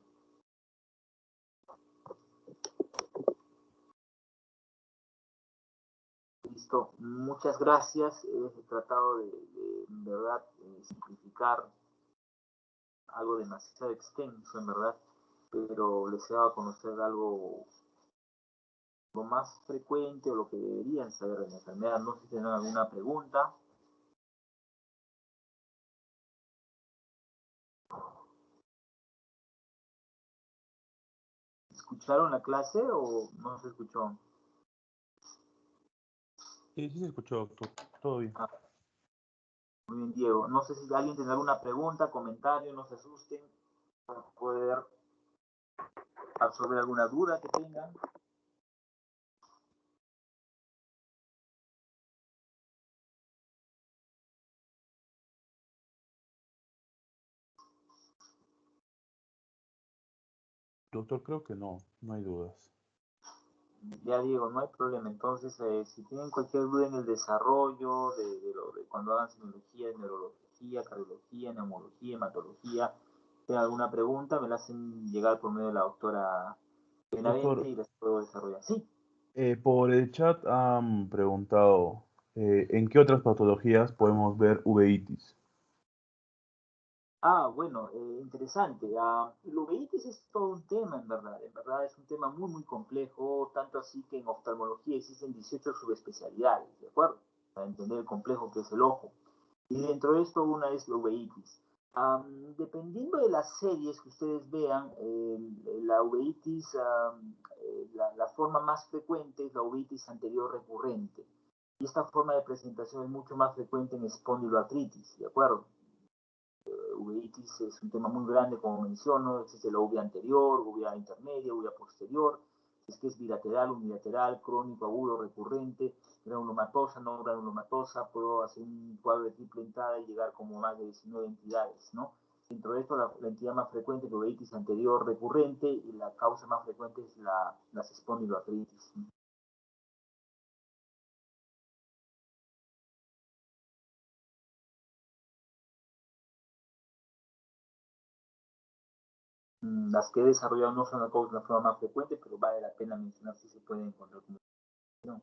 Listo, muchas gracias. He tratado de en verdad, simplificar algo demasiado extenso, en verdad, pero les he dado a conocer algo lo más frecuente o lo que deberían saber de la enfermedad. No sé si tienen alguna pregunta. ¿Escucharon la clase o no se escuchó? Sí, sí se escuchó, doctor. Todo bien. Ah, muy bien, Diego. No sé si alguien tiene alguna pregunta, comentario, no se asusten para poder absorber alguna duda que tengan. Doctor, creo que no hay dudas. Ya digo, no hay problema. Entonces, si tienen cualquier duda en el desarrollo de cuando hagan semiología, neurología, cardiología, neumología, hematología, tienen alguna pregunta, me la hacen llegar por medio de la doctora Benavente Doctor, y les puedo desarrollar. Sí. por el chat han preguntado ¿en qué otras patologías podemos ver uveitis? Bueno, interesante. La uveitis es todo un tema, en verdad. En verdad es un tema muy, muy complejo, tanto así que en oftalmología existen 18 subespecialidades, ¿de acuerdo? Para entender el complejo que es el ojo. Y dentro de esto una es la uveitis. Dependiendo de las series que ustedes vean, la uveitis, la forma más frecuente es la uveitis anterior recurrente. Y esta forma de presentación es mucho más frecuente en espondiloartritis, ¿de acuerdo? Uveitis es un tema muy grande, como menciono, existe la uvea anterior, uvea intermedia, uvea posterior, es que es bilateral, unilateral, crónico, agudo, recurrente, granulomatosa, no granulomatosa, puedo hacer un cuadro de triple entrada y llegar como más de 19 entidades, ¿no? Dentro de esto, la entidad más frecuente es la uveitis anterior recurrente y la causa más frecuente es las espondiloartritis. Las que he desarrollado no son la forma más frecuente, pero vale la pena mencionar si se puede encontrar como no.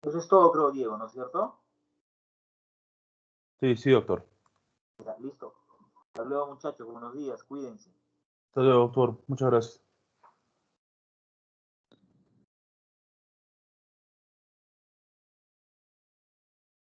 Eso es todo, creo, Diego, ¿no es cierto? Sí, sí, doctor. Ya, listo. Hasta luego, muchachos. Buenos días. Cuídense. Hasta luego, doctor. Muchas gracias.